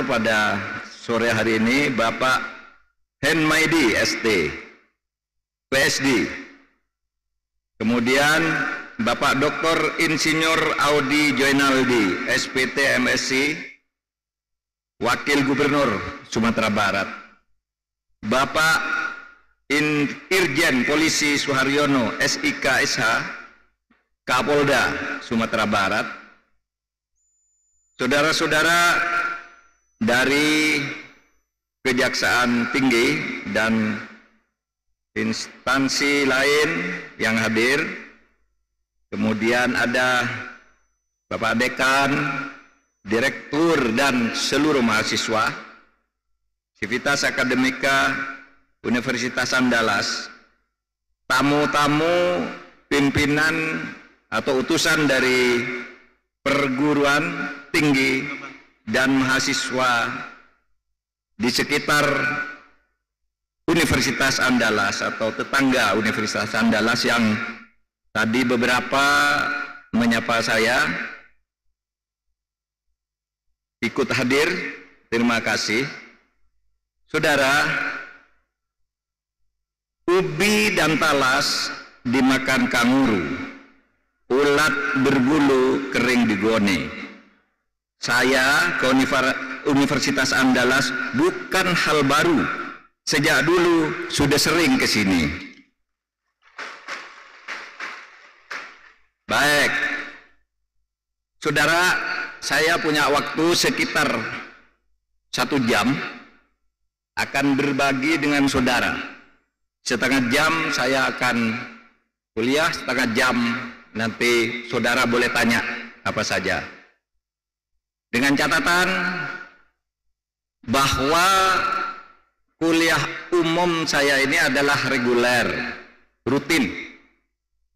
pada sore hari ini Bapak Henmaidi ST, PSD. Kemudian Bapak Dr. Insinyur Audi Joinaldi, SPT MSc, Wakil Gubernur Sumatera Barat. Bapak Irjen Polisi Suharyono, SIK SH, Kapolda Sumatera Barat. Saudara-saudara dari Kejaksaan Tinggi dan instansi lain yang hadir, kemudian ada Bapak Dekan, Direktur dan seluruh mahasiswa, Civitas Akademika Universitas Andalas, tamu-tamu pimpinan atau utusan dari perguruan tinggi dan mahasiswa di sekitar Universitas Andalas atau tetangga Universitas Andalas yang tadi beberapa menyapa saya, ikut hadir, terima kasih. Saudara, ubi dan talas dimakan kanguru, ulat berbulu kering digone. Saya ke Universitas Andalas bukan hal baru, sejak dulu sudah sering ke sini. Baik, saudara, saya punya waktu sekitar 1 jam akan berbagi dengan saudara. Setengah jam saya akan kuliah, setengah jam nanti saudara boleh tanya apa saja. Dengan catatan bahwa kuliah umum saya ini adalah reguler, rutin,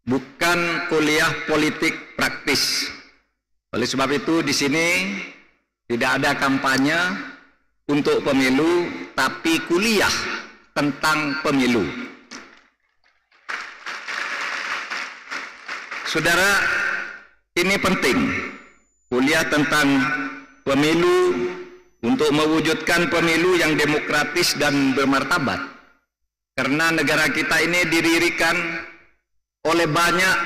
bukan kuliah politik praktis. Oleh sebab itu di sini tidak ada kampanye untuk pemilu, tapi kuliah tentang pemilu. Saudara, ini penting, kuliah tentang pemilu untuk mewujudkan pemilu yang demokratis dan bermartabat. Karena negara kita ini didirikan oleh banyak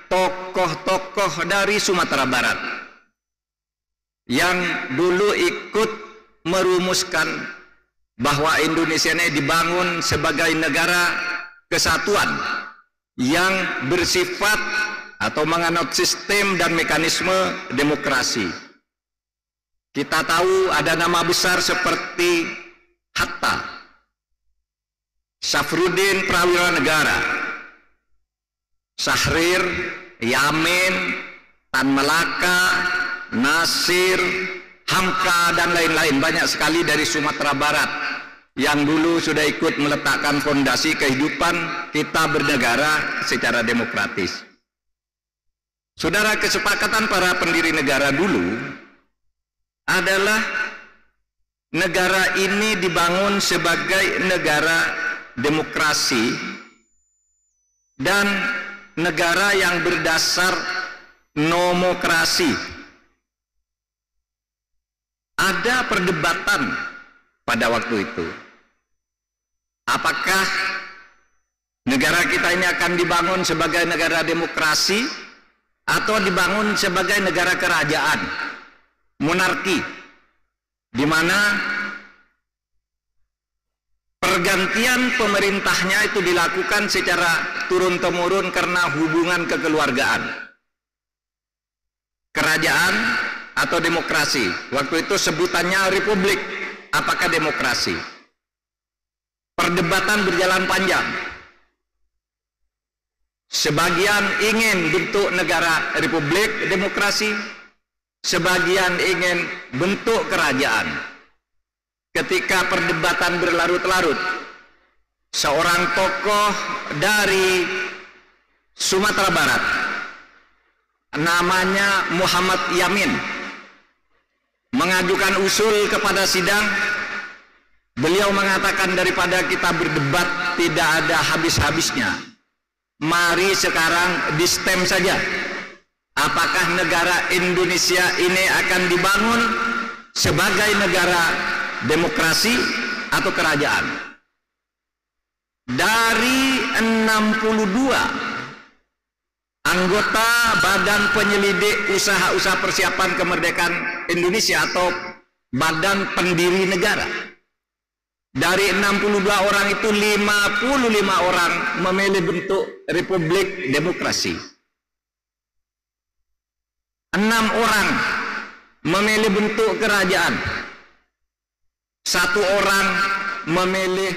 tokoh-tokoh dari Sumatera Barat yang dulu ikut merumuskan bahwa Indonesia ini dibangun sebagai negara kesatuan yang bersifat atau menganut sistem dan mekanisme demokrasi. Kita tahu ada nama besar seperti Hatta, Safruddin Prawira Negara, Syahrir, Yamin, Tan Malaka, Nasir, Hamka, dan lain-lain. Banyak sekali dari Sumatera Barat yang dulu sudah ikut meletakkan fondasi kehidupan kita bernegara secara demokratis. Saudara, kesepakatan para pendiri negara dulu adalah negara ini dibangun sebagai negara demokrasi dan negara yang berdasar nomokrasi. Ada perdebatan pada waktu itu, apakah negara kita ini akan dibangun sebagai negara demokrasi atau dibangun sebagai negara kerajaan, monarki, di mana pergantian pemerintahnya itu dilakukan secara turun-temurun karena hubungan kekeluargaan. Kerajaan atau demokrasi, waktu itu sebutannya republik, apakah demokrasi? Perdebatan berjalan panjang. Sebagian ingin bentuk negara republik demokrasi, sebagian ingin bentuk kerajaan. Ketika perdebatan berlarut-larut, seorang tokoh dari Sumatera Barat, namanya Muhammad Yamin, mengajukan usul kepada sidang. Beliau mengatakan, daripada kita berdebat tidak ada habis-habisnya, mari sekarang di stem saja. Apakah negara Indonesia ini akan dibangun sebagai negara demokrasi atau kerajaan. Dari 62 anggota Badan Penyelidik Usaha-Usaha Persiapan Kemerdekaan Indonesia atau Badan Pendiri Negara, dari 62 orang itu 55 orang memilih bentuk Republik Demokrasi, 6 orang memilih bentuk kerajaan, 1 orang memilih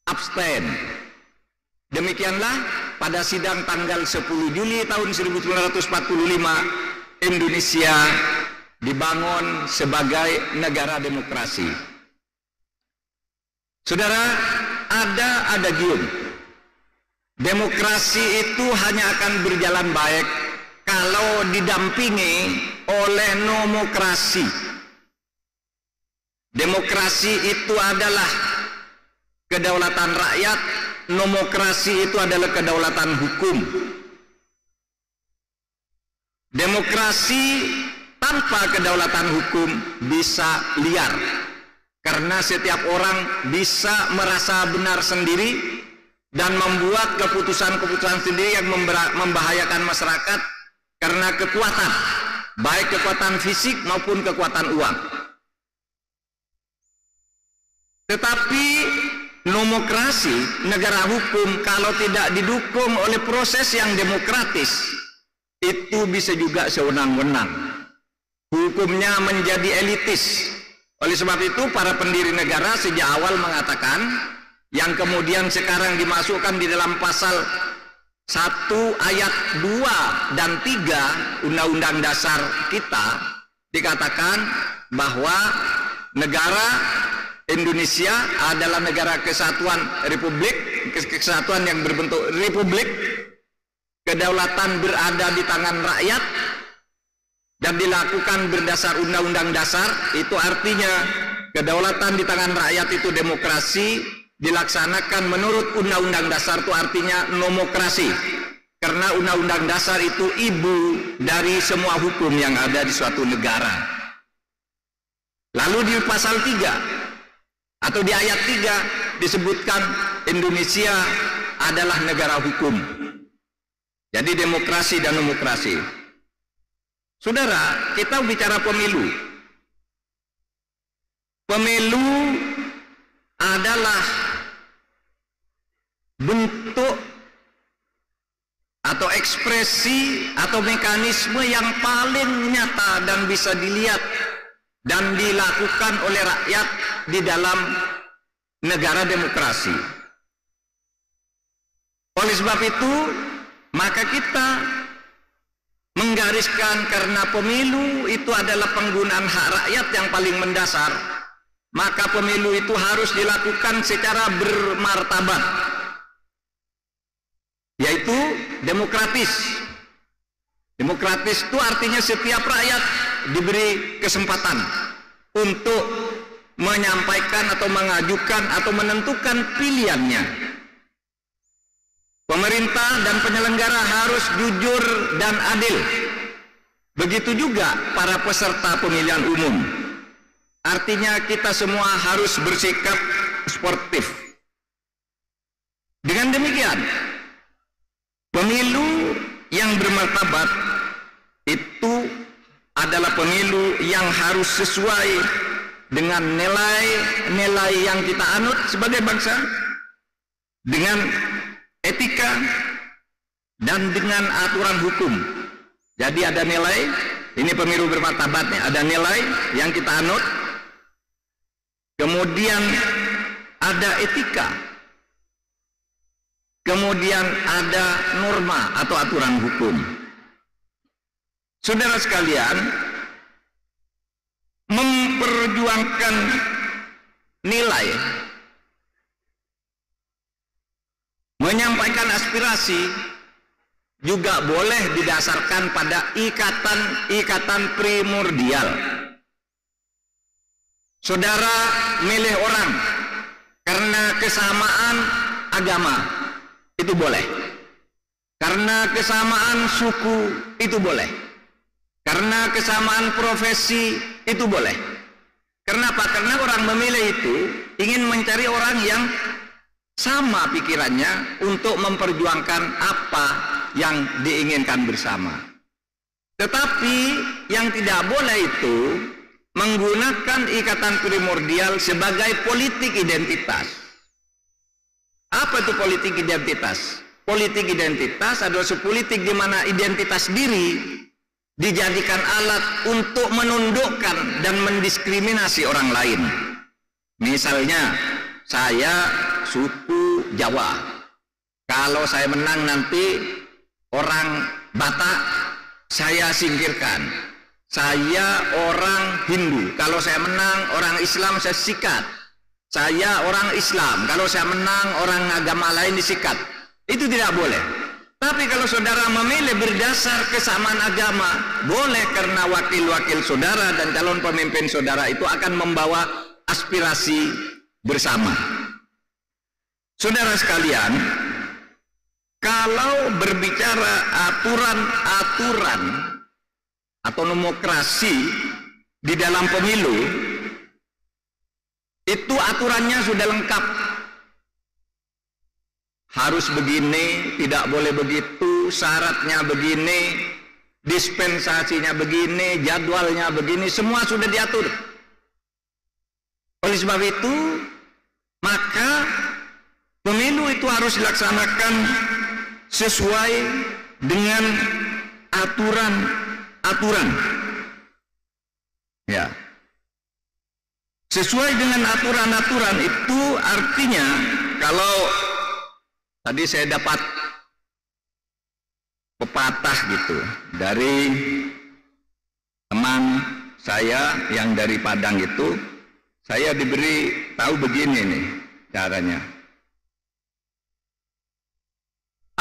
abstain. Demikianlah pada sidang tanggal 10 Juli tahun 1945 Indonesia dibangun sebagai negara demokrasi. Saudara, ada adagium. Demokrasi itu hanya akan berjalan baik kalau didampingi oleh nomokrasi. Demokrasi itu adalah kedaulatan rakyat, nomokrasi itu adalah kedaulatan hukum. Demokrasi tanpa kedaulatan hukum bisa liar, karena setiap orang bisa merasa benar sendiri dan membuat keputusan-keputusan sendiri yang membahayakan masyarakat karena kekuatan, baik kekuatan fisik maupun kekuatan uang. Tetapi nomokrasi, negara hukum, kalau tidak didukung oleh proses yang demokratis, itu bisa juga sewenang-wenang. Hukumnya menjadi elitis. Oleh sebab itu para pendiri negara sejak awal mengatakan, yang kemudian sekarang dimasukkan di dalam pasal 1 ayat 2 dan 3 Undang-Undang Dasar kita, dikatakan bahwa negara Indonesia adalah negara kesatuan republik, kesatuan yang berbentuk republik, kedaulatan berada di tangan rakyat dan dilakukan berdasar undang-undang dasar. Itu artinya kedaulatan di tangan rakyat itu demokrasi, dilaksanakan menurut undang-undang dasar itu artinya nomokrasi, karena undang-undang dasar itu ibu dari semua hukum yang ada di suatu negara. Lalu di pasal 3 atau di ayat 3 disebutkan Indonesia adalah negara hukum. Jadi demokrasi dan nomokrasi. Saudara, kita bicara pemilu. Pemilu adalah bentuk atau ekspresi atau mekanisme yang paling nyata dan bisa dilihat dan dilakukan oleh rakyat di dalam negara demokrasi. Oleh sebab itu, maka kita menggariskan karena pemilu itu adalah penggunaan hak rakyat yang paling mendasar, maka pemilu itu harus dilakukan secara bermartabat, yaitu demokratis. Demokratis itu artinya setiap rakyat diberi kesempatan untuk menyampaikan atau mengajukan atau menentukan pilihannya. Pemerintah dan penyelenggara harus jujur dan adil. Begitu juga para peserta pemilihan umum. Artinya kita semua harus bersikap sportif. Dengan demikian, pemilu yang bermartabat itu adalah pemilu yang harus sesuai dengan nilai-nilai yang kita anut sebagai bangsa, dengan etika dan dengan aturan hukum. Jadi ada nilai, ini pemilu bermartabatnya, ada nilai yang kita anut, kemudian ada etika, kemudian ada norma atau aturan hukum. Saudara sekalian, memperjuangkan nilai, menyampaikan aspirasi juga boleh didasarkan pada ikatan primordial. Saudara milih orang karena kesamaan agama, itu boleh. Karena kesamaan suku, itu boleh. Karena kesamaan profesi itu boleh. Kenapa? Karena orang memilih itu ingin mencari orang yang sama pikirannya untuk memperjuangkan apa yang diinginkan bersama. Tetapi yang tidak boleh itu menggunakan ikatan primordial sebagai politik identitas. Apa itu politik identitas? Politik identitas adalah sepolitik di mana identitas diri dijadikan alat untuk menundukkan dan mendiskriminasi orang lain. Misalnya, saya suku Jawa. Kalau saya menang nanti orang Batak saya singkirkan. Saya orang Hindu. Kalau saya menang orang Islam saya sikat. Saya orang Islam. Kalau saya menang orang agama lain disikat. Itu tidak boleh. Tapi kalau saudara memilih berdasar kesamaan agama, boleh, karena wakil-wakil saudara dan calon pemimpin saudara itu akan membawa aspirasi bersama. Saudara sekalian, kalau berbicara aturan-aturan atau demokrasi di dalam pemilu, itu aturannya sudah lengkap. Harus begini, tidak boleh begitu, syaratnya begini, dispensasinya begini, jadwalnya begini, semua sudah diatur. Oleh sebab itu, maka pemilu itu harus dilaksanakan sesuai dengan aturan-aturan. Ya. Sesuai dengan aturan-aturan itu artinya, kalau tadi saya dapat pepatah gitu dari teman saya yang dari Padang itu, saya diberi tahu begini nih caranya.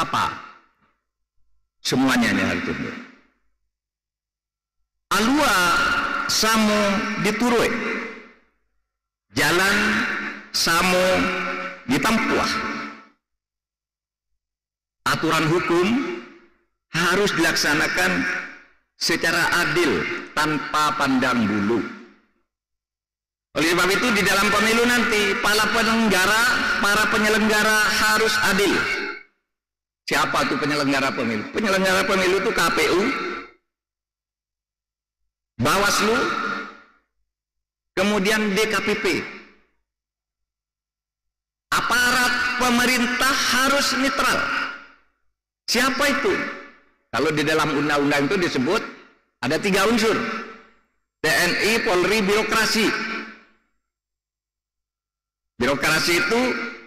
Apa? Semuanya ini harus tunduk. Alua samo diturui, jalan samo ditampuah. Aturan hukum harus dilaksanakan secara adil tanpa pandang bulu. Oleh sebab itu di dalam pemilu nanti para penyelenggara harus adil. Siapa itu penyelenggara pemilu? Penyelenggara pemilu itu KPU, Bawaslu, kemudian DKPP. Aparat pemerintah harus netral. Siapa itu? Kalau di dalam undang-undang itu disebut ada 3 unsur. TNI, Polri, birokrasi. Birokrasi itu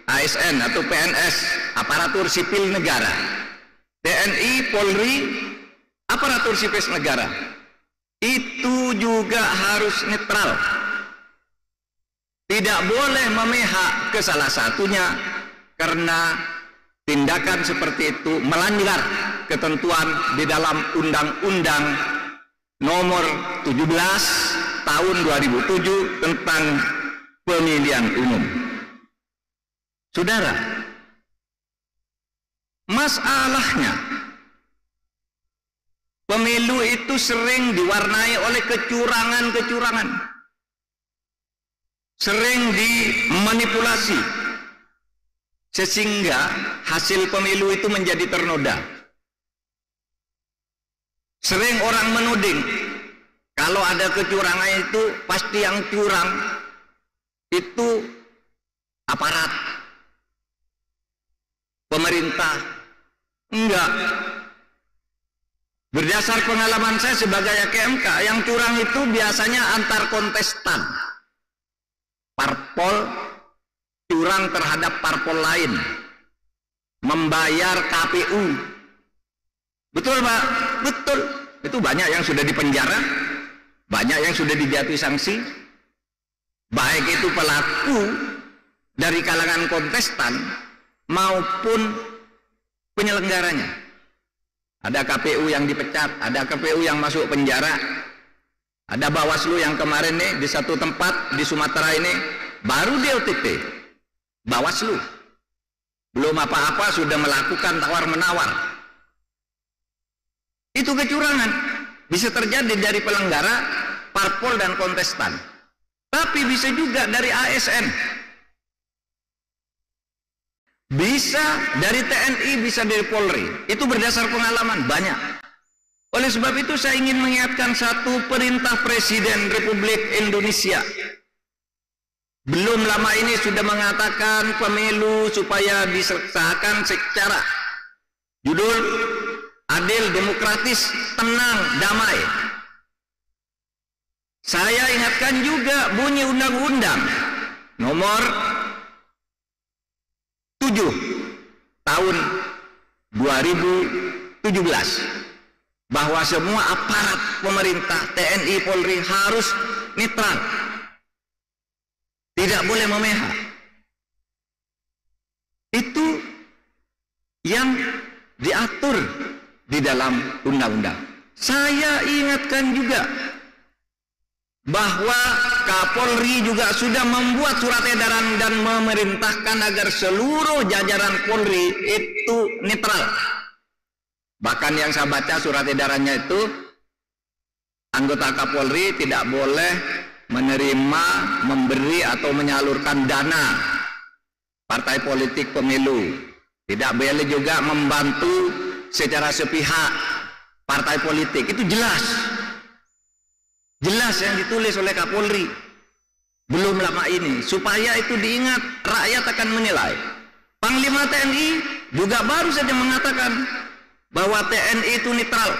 ASN atau PNS, aparatur sipil negara. TNI, Polri, aparatur sipil negara. Itu juga harus netral. Tidak boleh memihak ke salah satunya, karena tindakan seperti itu melanggar ketentuan di dalam Undang-Undang Nomor 17 Tahun 2007 tentang Pemilihan Umum. Saudara, masalahnya pemilu itu sering diwarnai oleh kecurangan-kecurangan, sering dimanipulasi, sehingga hasil pemilu itu menjadi ternoda. Sering orang menuding kalau ada kecurangan itu pasti yang curang itu aparat pemerintah. Enggak. Berdasar pengalaman saya sebagai KMK, yang curang itu biasanya antar kontestan. Parpol curang terhadap parpol lain, membayar KPU. Betul Pak? Betul. Itu banyak yang sudah dipenjara, banyak yang sudah dijatuhi sanksi, baik itu pelaku dari kalangan kontestan maupun penyelenggaranya. Ada KPU yang dipecat, ada KPU yang masuk penjara, ada Bawaslu yang kemarin nih di satu tempat di Sumatera ini baru di OTT. Bawaslu belum apa-apa sudah melakukan tawar-menawar. Itu kecurangan. Bisa terjadi dari penyelenggara, parpol dan kontestan. Tapi bisa juga dari ASN. Bisa dari TNI, bisa dari Polri. Itu berdasar pengalaman banyak. Oleh sebab itu saya ingin mengingatkan satu perintah Presiden Republik Indonesia. Belum lama ini sudah mengatakan pemilu supaya disahkan secara judul adil, demokratis, tenang, damai. Saya ingatkan juga bunyi undang-undang nomor 7 tahun 2017 bahwa semua aparat pemerintah, TNI, Polri harus netral, tidak boleh memihak. Itu yang diatur di dalam undang-undang. Saya ingatkan juga bahwa Kapolri juga sudah membuat surat edaran dan memerintahkan agar seluruh jajaran Polri itu netral. Bahkan yang saya baca surat edarannya itu, anggota Kapolri tidak boleh menerima, memberi atau menyalurkan dana partai politik pemilu. Tidak boleh juga membantu secara sepihak partai politik. Itu jelas. Jelas yang ditulis oleh Kapolri belum lama ini, supaya itu diingat, rakyat akan menilai. Panglima TNI juga baru saja mengatakan bahwa TNI itu netral,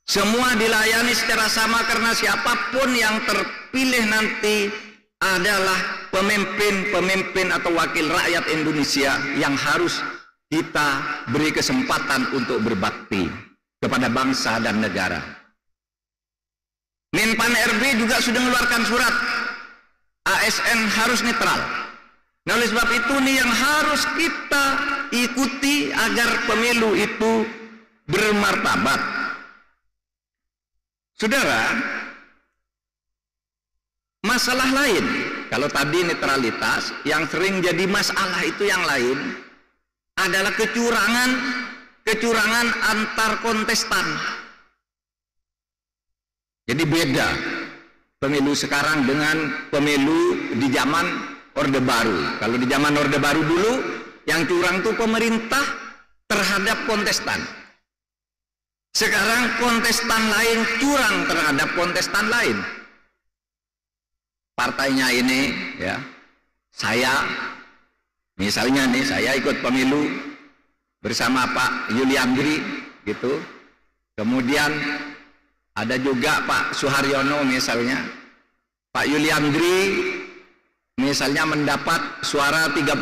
semua dilayani secara sama karena siapapun yang terpilih nanti adalah pemimpin atau wakil rakyat Indonesia yang harus kita beri kesempatan untuk berbakti kepada bangsa dan negara. Menpan RB juga sudah mengeluarkan surat ASN harus netral. Nah, oleh sebab itu nih yang harus kita ikuti agar pemilu itu bermartabat. Saudara, masalah lain, kalau tadi netralitas, yang sering jadi masalah itu yang lain adalah kecurangan antar kontestan. Jadi beda pemilu sekarang dengan pemilu di zaman Orde Baru. Kalau di zaman Orde Baru dulu, yang curang itu pemerintah terhadap kontestan. Sekarang kontestan lain curang terhadap kontestan lain. Partainya ini, ya, saya, misalnya nih, saya ikut pemilu bersama Pak Yuliandri, gitu. Kemudian ada juga Pak Suharyono misalnya. Pak Yuliandri misalnya mendapat suara 30.000.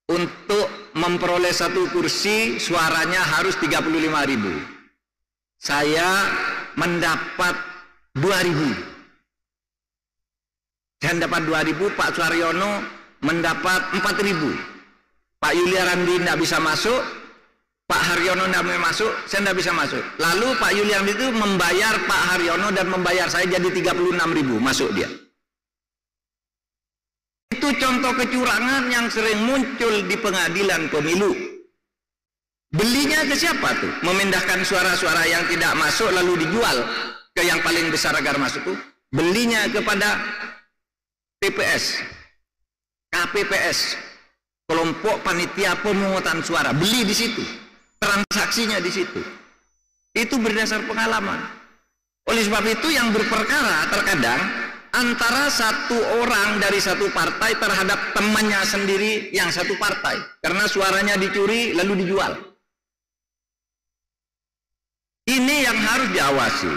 Untuk memperoleh satu kursi suaranya harus 35.000. Saya mendapat 2.000. Saya dapat 2.000, Pak Suharyono mendapat 4.000. Pak Yuliandri tidak bisa masuk, Pak Haryono tidak mau masuk, saya tidak bisa masuk. Lalu Pak Yuliandri itu membayar Pak Haryono dan membayar saya jadi 36.000 masuk dia. Itu contoh kecurangan yang sering muncul di pengadilan pemilu. Belinya ke siapa tuh? Memindahkan suara-suara yang tidak masuk lalu dijual ke yang paling besar agar masuk tuh. Belinya kepada TPS, KPPS, kelompok panitia pemungutan suara. Beli di situ. Transaksinya di situ. Itu berdasar pengalaman. Oleh sebab itu yang berperkara terkadang antara satu orang dari satu partai terhadap temannya sendiri yang satu partai, karena suaranya dicuri lalu dijual. Ini yang harus diawasi.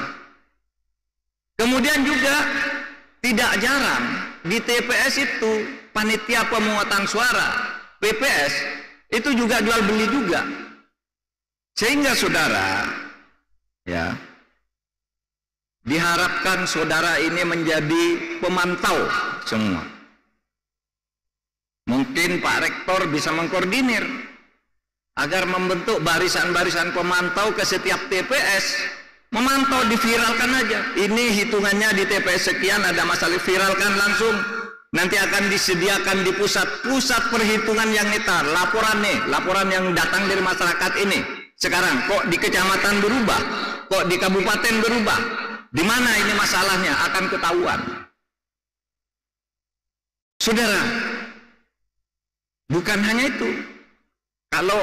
Kemudian juga tidak jarang di TPS itu panitia pemungutan suara, PPS, itu juga jual beli juga. Sehingga saudara, ya, diharapkan saudara ini menjadi pemantau semua. Mungkin Pak Rektor bisa mengkoordinir agar membentuk barisan-barisan pemantau ke setiap TPS. Memantau, diviralkan aja. Ini hitungannya di TPS sekian ada masalah, viralkan langsung. Nanti akan disediakan di pusat perhitungan yang netral. Laporan nih, laporan yang datang dari masyarakat ini. Sekarang kok di kecamatan berubah, kok di kabupaten berubah? Di mana ini masalahnya? Akan ketahuan. Saudara, bukan hanya itu. Kalau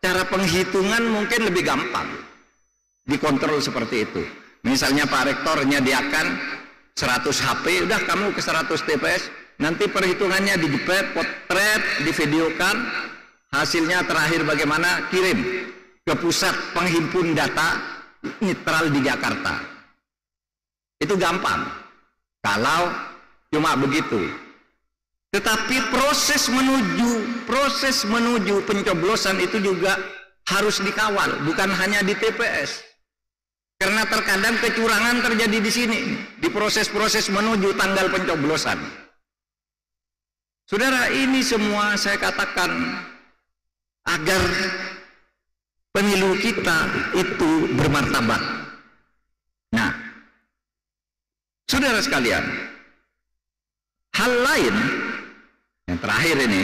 cara penghitungan mungkin lebih gampang dikontrol seperti itu. Misalnya Pak Rektor nyediakan 100 HP, udah kamu ke 100 TPS, nanti perhitungannya dijepret, potret, divideokan, hasilnya terakhir bagaimana, kirim ke pusat penghimpun data netral di Jakarta. Itu gampang kalau cuma begitu. Tetapi proses menuju pencoblosan itu juga harus dikawal, bukan hanya di TPS. Karena terkadang kecurangan terjadi di sini, di proses-proses menuju tanggal pencoblosan. Saudara, ini semua saya katakan agar pemilu kita itu bermartabat. Nah, saudara sekalian, hal lain yang terakhir ini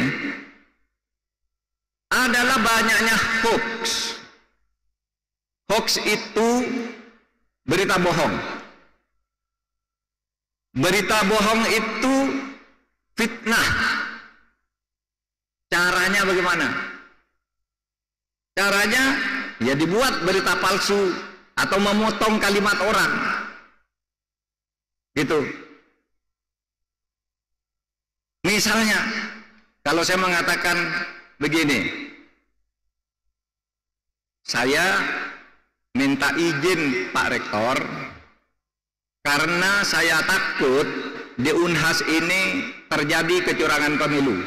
adalah banyaknya hoax. Hoax itu berita bohong. Berita bohong itu fitnah. Caranya bagaimana? Caranya ya dibuat berita palsu atau memotong kalimat orang. Gitu. Misalnya, kalau saya mengatakan begini, saya minta izin Pak Rektor karena saya takut di Unhas ini terjadi kecurangan pemilu.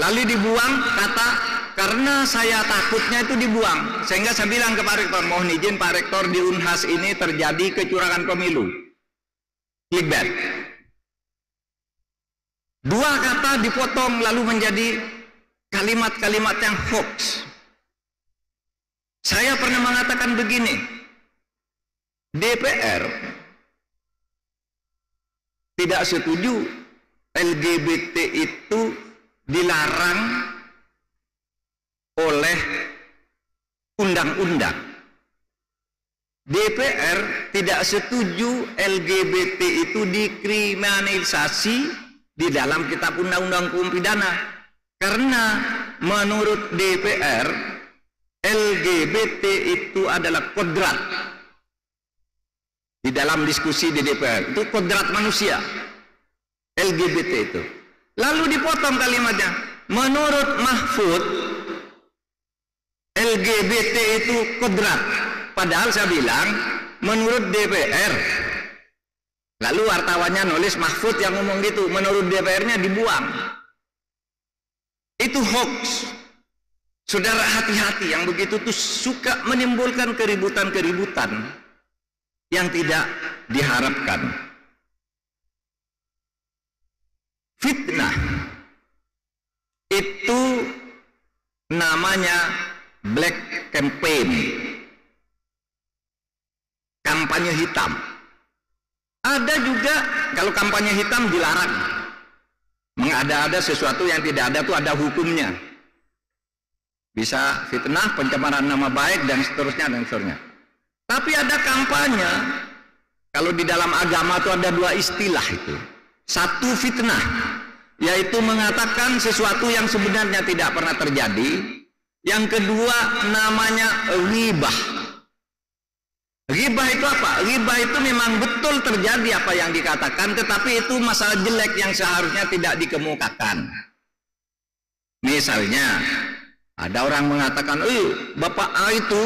Lalu dibuang kata, karena saya takutnya itu dibuang. Sehingga saya bilang ke Pak Rektor, mohon izin Pak Rektor, di Unhas ini terjadi kecurangan pemilu. Clickbait. Dua kata dipotong lalu menjadi kalimat-kalimat yang hoax. Saya pernah mengatakan begini, DPR tidak setuju LGBT itu dilarang oleh undang-undang. DPR tidak setuju LGBT itu dikriminalisasi di dalam kitab undang-undang hukum pidana, karena menurut DPR LGBT itu adalah kodrat. Di dalam diskusi di DPR itu kodrat manusia, LGBT itu. Lalu dipotong kalimatnya, menurut Mahfud LGBT itu kodrat, padahal saya bilang menurut DPR. Lalu wartawannya nulis Mahfud yang ngomong gitu, menurut DPR-nya dibuang. Itu hoax. Saudara, hati-hati, yang begitu tuh suka menimbulkan keributan-keributan yang tidak diharapkan. Fitnah itu namanya black campaign, kampanye hitam. Ada juga kalau kampanye hitam dilarang. Mengada-ada sesuatu yang tidak ada itu ada hukumnya. Bisa fitnah, pencemaran nama baik dan seterusnya. Tapi ada kampanye. Kalau di dalam agama itu ada dua istilah itu. Satu fitnah, yaitu mengatakan sesuatu yang sebenarnya tidak pernah terjadi. Yang kedua namanya ghibah. Ghibah itu apa? Ghibah itu memang betul terjadi apa yang dikatakan, tetapi itu masalah jelek yang seharusnya tidak dikemukakan. Misalnya, ada orang mengatakan, Bapak A itu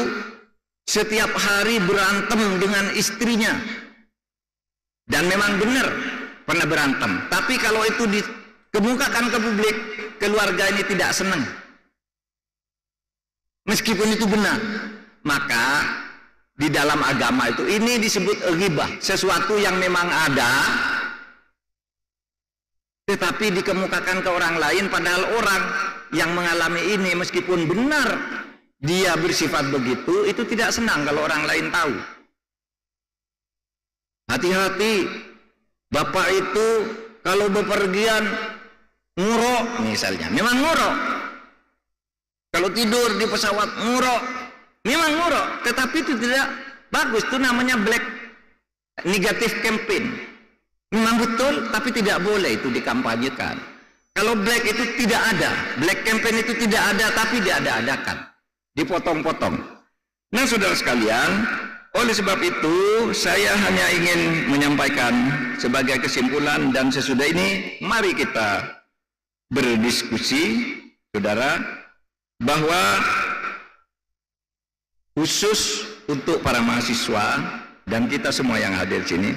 setiap hari berantem dengan istrinya. Dan memang benar pernah berantem. Tapi kalau itu dikemukakan ke publik, keluarga ini tidak senang. Meskipun itu benar, maka di dalam agama itu ini disebut ghibah, sesuatu yang memang ada tetapi dikemukakan ke orang lain, padahal orang yang mengalami ini meskipun benar dia bersifat begitu, itu tidak senang kalau orang lain tahu. Hati-hati, bapak itu kalau bepergian ngurok misalnya, memang ngurok. Kalau tidur di pesawat ngurok, Memang murah, tetapi itu tidak bagus. Itu namanya black negative campaign. Memang betul, tapi tidak boleh itu dikampanyekan. Kalau black itu tidak ada, black campaign itu tidak ada, tapi diada-adakan, dipotong-potong. Nah, saudara sekalian, oleh sebab itu saya hanya ingin menyampaikan sebagai kesimpulan, dan sesudah ini mari kita berdiskusi, saudara, bahwa khusus untuk para mahasiswa dan kita semua yang hadir di sini,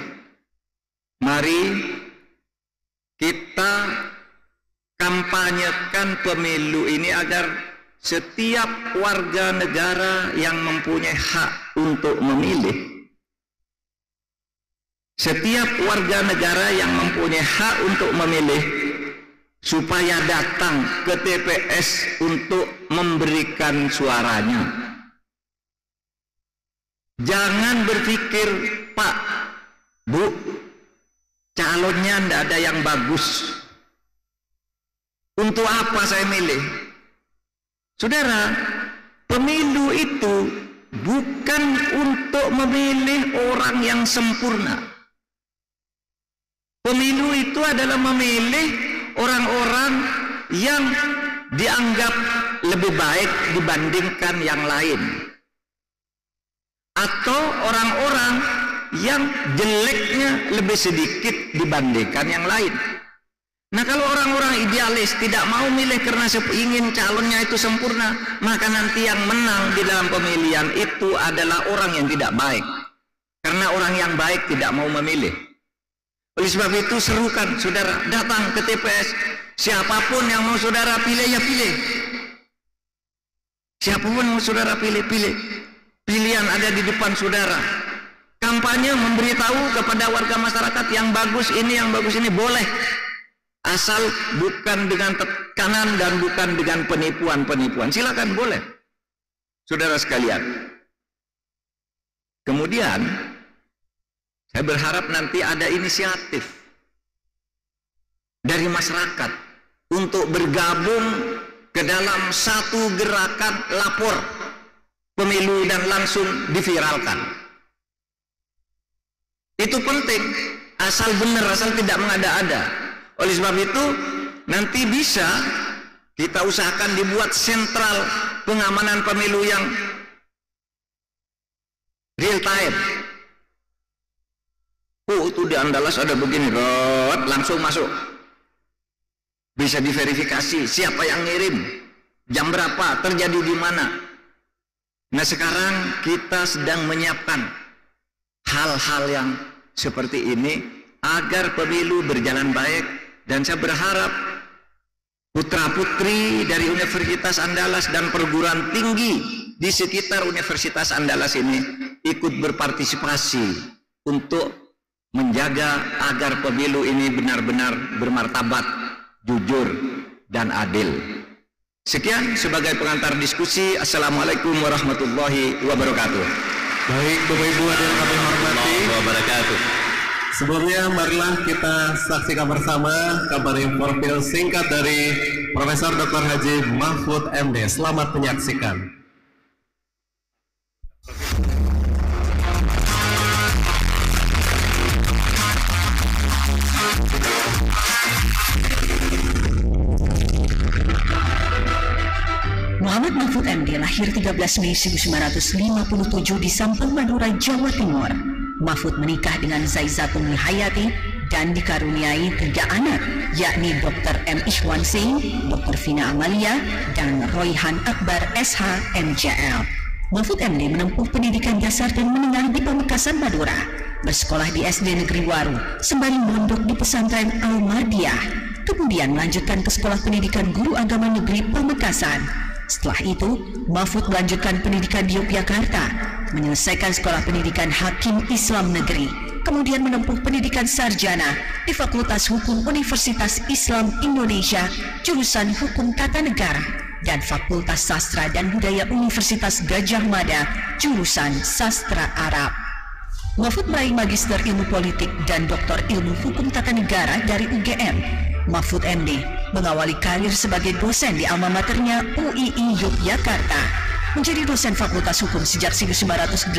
mari kita kampanyekan pemilu ini agar setiap warga negara yang mempunyai hak untuk memilih, setiap warga negara yang mempunyai hak untuk memilih, supaya datang ke TPS untuk memberikan suaranya. Jangan berpikir, Pak, Bu, calonnya tidak ada yang bagus, untuk apa saya milih? Saudara, pemilu itu bukan untuk memilih orang yang sempurna. Pemilu itu adalah memilih orang-orang yang dianggap lebih baik dibandingkan yang lain, atau orang-orang yang jeleknya lebih sedikit dibandingkan yang lain. Nah, kalau orang-orang idealis tidak mau milih karena ingin calonnya itu sempurna, maka nanti yang menang di dalam pemilihan itu adalah orang yang tidak baik, karena orang yang baik tidak mau memilih. Oleh sebab itu, serukan saudara datang ke TPS. Siapapun yang mau saudara pilih, ya pilih. Siapapun yang mau saudara pilih, pilih. Pilihan ada di depan saudara. Kampanye memberitahu kepada warga masyarakat yang bagus ini boleh, asal bukan dengan tekanan dan bukan dengan penipuan-penipuan. Silakan, boleh, saudara sekalian. Kemudian saya berharap nanti ada inisiatif dari masyarakat untuk bergabung ke dalam satu gerakan lapor pemilu dan langsung diviralkan. Itu penting, asal benar, asal tidak mengada-ada. Oleh sebab itu, nanti bisa kita usahakan dibuat sentral pengamanan pemilu yang real time. Oh, itu di Andalas ada begini, langsung masuk. Bisa diverifikasi siapa yang ngirim, jam berapa, terjadi di mana. Nah, sekarang kita sedang menyiapkan hal-hal yang seperti ini agar pemilu berjalan baik, dan saya berharap putra-putri dari Universitas Andalas dan perguruan tinggi di sekitar Universitas Andalas ini ikut berpartisipasi untuk menjaga agar pemilu ini benar-benar bermartabat, jujur, dan adil. Sekian sebagai pengantar diskusi. Assalamualaikum warahmatullahi wabarakatuh. Baik, Bapak Ibu yang kami hormati, sebelumnya marilah kita saksikan bersama kabar informasi singkat dari Profesor Dr. Haji Mahfud MD. Selamat menyaksikan. Muhammad Mahfud MD lahir 13 Mei 1957 di Sampang, Madura, Jawa Timur. Mahfud menikah dengan Zaizatun Hayati dan dikaruniai 3 anak, yakni Dr. M. Ishwan Singh, Dr. Vina Amalia, dan Royhan Akbar SH MJL. Mahfud MD menempuh pendidikan dasar dan menengah di Pamekasan, Madura, bersekolah di SD Negeri Waru, sembari mondok di pesantren Al-Mardiyah, kemudian melanjutkan ke Sekolah Pendidikan Guru Agama Negeri Pamekasan. Setelah itu, Mahfud melanjutkan pendidikan di Yogyakarta, menyelesaikan Sekolah Pendidikan Hakim Islam Negeri, kemudian menempuh pendidikan sarjana di Fakultas Hukum Universitas Islam Indonesia, jurusan Hukum Tata Negara, dan Fakultas Sastra dan Budaya Universitas Gadjah Mada, jurusan Sastra Arab. Mahfud meraih Magister Ilmu Politik dan Doktor Ilmu Hukum Tata Negara dari UGM. Mahfud MD mengawali karir sebagai dosen di alma maternya UII Yogyakarta. menjadi dosen Fakultas Hukum sejak 1984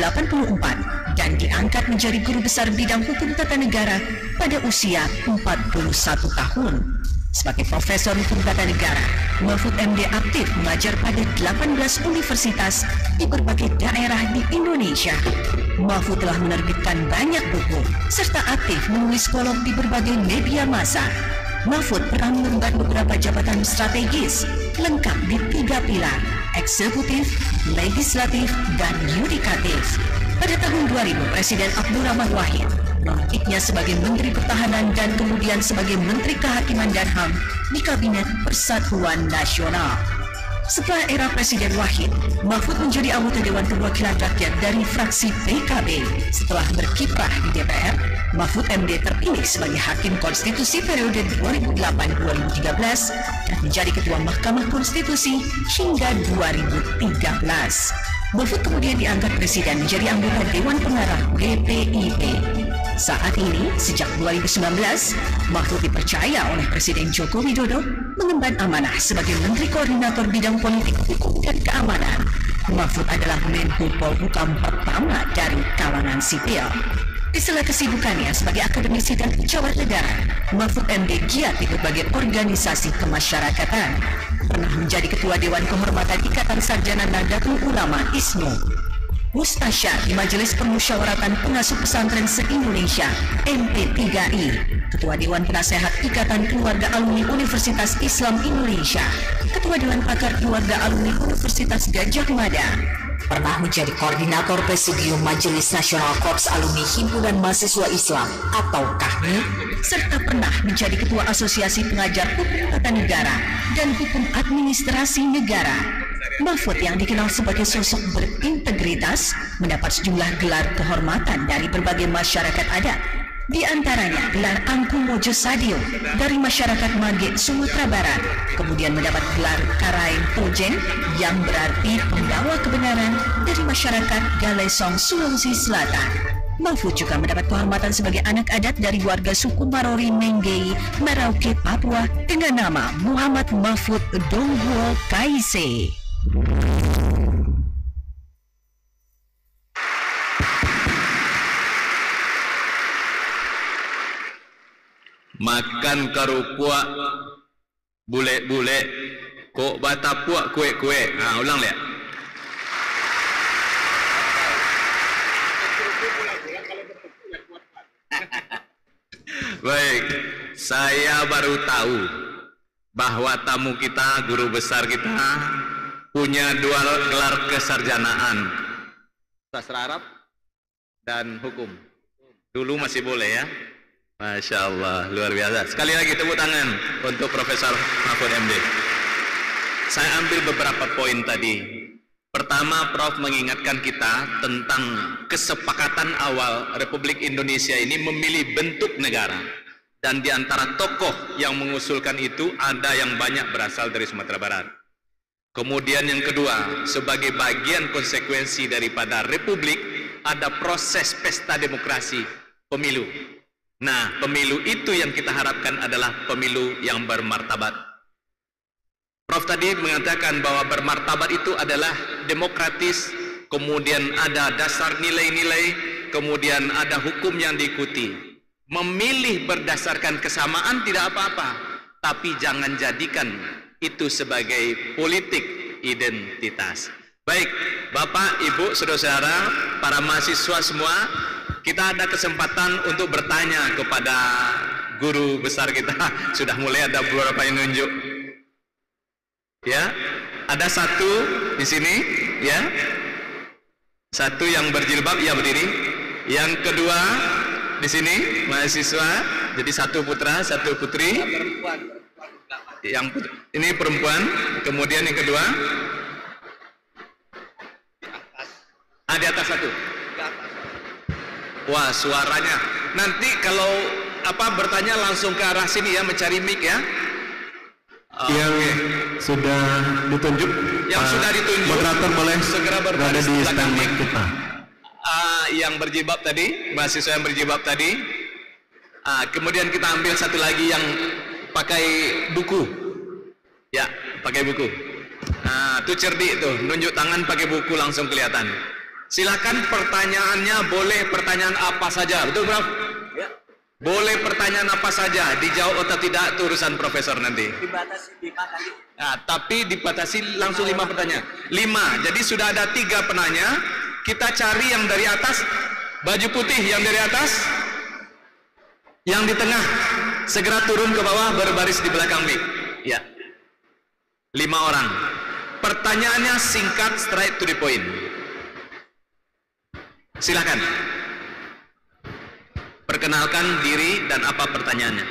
dan diangkat menjadi guru besar bidang hukum tata negara pada usia 41 tahun. Sebagai profesor hukum tata negara, Mahfud MD aktif mengajar pada 18 universitas di berbagai daerah di Indonesia. Mahfud telah menerbitkan banyak buku serta aktif menulis kolom di berbagai media massa. Mahfud pernah mengemban beberapa jabatan strategis lengkap di 3 pilar: eksekutif, legislatif, dan yudikatif. Pada tahun 2000, Presiden Abdurrahman Wahid melantiknya sebagai Menteri Pertahanan dan kemudian sebagai Menteri Kehakiman dan HAM di Kabinet Persatuan Nasional. Setelah era Presiden Wahid, Mahfud menjadi anggota Dewan Perwakilan Rakyat dari fraksi PKB. Setelah berkiprah di DPR, Mahfud MD terpilih sebagai Hakim Konstitusi periode 2008-2013 dan menjadi Ketua Mahkamah Konstitusi hingga 2013. Mahfud kemudian diangkat Presiden menjadi anggota Dewan Pengarah BPIP. Saat ini, sejak 2019, Mahfud dipercaya oleh Presiden Joko Widodo mengemban amanah sebagai Menteri Koordinator Bidang Politik, Hukum, dan Keamanan. Mahfud adalah Menko Polhukam pertama dari kalangan sipil. Di sela kesibukannya sebagai akademisi dan pejabat negara, Mahfud MD giat di berbagai organisasi kemasyarakatan. Pernah menjadi Ketua Dewan Kehormatan Ikatan Sarjana Nahdlatul Ulama (ISNU), Mustasyar di Majelis Permusyawaratan Pengasuh Pesantren se-Indonesia (MP3I), Ketua Dewan Penasehat Ikatan Keluarga Alumni Universitas Islam Indonesia, Ketua Dewan Pakar Keluarga Alumni Universitas Gadjah Mada. Pernah menjadi Koordinator Presidium Majelis Nasional Korps Alumni Himpunan Mahasiswa Islam atau KAHMI, serta pernah menjadi Ketua Asosiasi Pengajar Hukum Tata Negara dan Hukum Administrasi Negara. Mahfud yang dikenal sebagai sosok berintegritas mendapat sejumlah gelar kehormatan dari berbagai masyarakat adat. Di antaranya gelar Angku Mojo Sadio dari masyarakat Magek, Sumatera Barat, kemudian mendapat gelar Karaeng Tojen yang berarti pembawa kebenaran dari masyarakat Galesong, Sulawesi Selatan. Mahfud juga mendapat kehormatan sebagai anak adat dari warga suku Marori Menggei, Merauke, Papua dengan nama Muhammad Mahfud Dongguo Kaise. Makan karupuak bule-bule kok batapuak kue-kue. Nah, ulang lihat. Baik, saya baru tahu bahwa tamu kita, guru besar kita, punya 2 gelar kesarjanaan, sastra Arab dan hukum. Dulu masih boleh ya. Masya Allah, luar biasa. Sekali lagi tepuk tangan untuk Profesor Mahfud MD. Saya ambil beberapa poin tadi. Pertama, Prof mengingatkan kita tentang kesepakatan awal Republik Indonesia ini memilih bentuk negara. Dan di antara tokoh yang mengusulkan itu ada yang banyak berasal dari Sumatera Barat. Kemudian yang kedua, sebagai bagian konsekuensi daripada Republik, ada proses pesta demokrasi, pemilu. Nah, pemilu itu yang kita harapkan adalah pemilu yang bermartabat. Prof tadi mengatakan bahwa bermartabat itu adalah demokratis, kemudian ada dasar nilai-nilai, kemudian ada hukum yang diikuti. Memilih berdasarkan kesamaan tidak apa-apa, tapi jangan jadikan itu sebagai politik identitas. Baik, Bapak, Ibu, saudara-saudara, para mahasiswa semua, kita ada kesempatan untuk bertanya kepada guru besar kita. Sudah mulai ada beberapa yang nunjuk. Ya, ada satu di sini, ya. Satu yang berjilbab, ya berdiri. Yang kedua di sini mahasiswa. Jadi satu putra, satu putri. Yang ini perempuan. Kemudian yang kedua. Di atas satu. Wah, suaranya. Nanti kalau bertanya langsung ke arah sini ya, mencari mic ya. Yang sudah ditunjuk. Yang sudah ditunjuk. Moderator boleh segera berada di stand mic kita. Yang berjilbab tadi, mahasiswa yang berjilbab tadi. Kemudian kita ambil satu lagi yang pakai buku. Ya, pakai buku. Nah, itu cerdik tuh, nunjuk tangan pakai buku langsung kelihatan. Silakan pertanyaannya, boleh pertanyaan apa saja, betul Prof? Ya. Boleh pertanyaan apa saja, dijawab atau tidak itu urusan profesor nanti. Dibatasi 5 kali. Nah, tapi dibatasi langsung 5 pertanyaan. 5, jadi sudah ada 3 penanya. Kita cari yang dari atas, baju putih yang dari atas, yang di tengah segera turun ke bawah berbaris di belakang mic. Ya, 5 orang. Pertanyaannya singkat, straight to the point. Silakan. Perkenalkan diri dan apa pertanyaannya.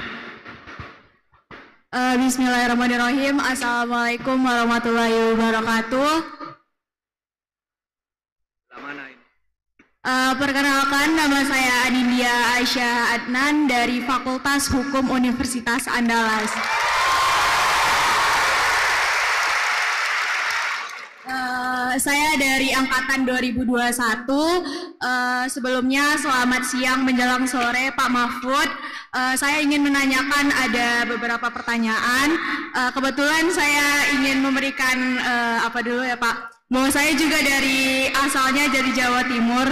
Bismillahirrahmanirrahim. Assalamualaikum warahmatullahi wabarakatuh. Perkenalkan, nama saya Anindya Aisyah Adnan dari Fakultas Hukum Universitas Andalas. Saya dari angkatan 2021. Sebelumnya selamat siang menjelang sore Pak Mahfud. Saya ingin menanyakan ada beberapa pertanyaan. Kebetulan saya ingin memberikan apa dulu ya Pak? Bahwa saya juga asalnya dari Jawa Timur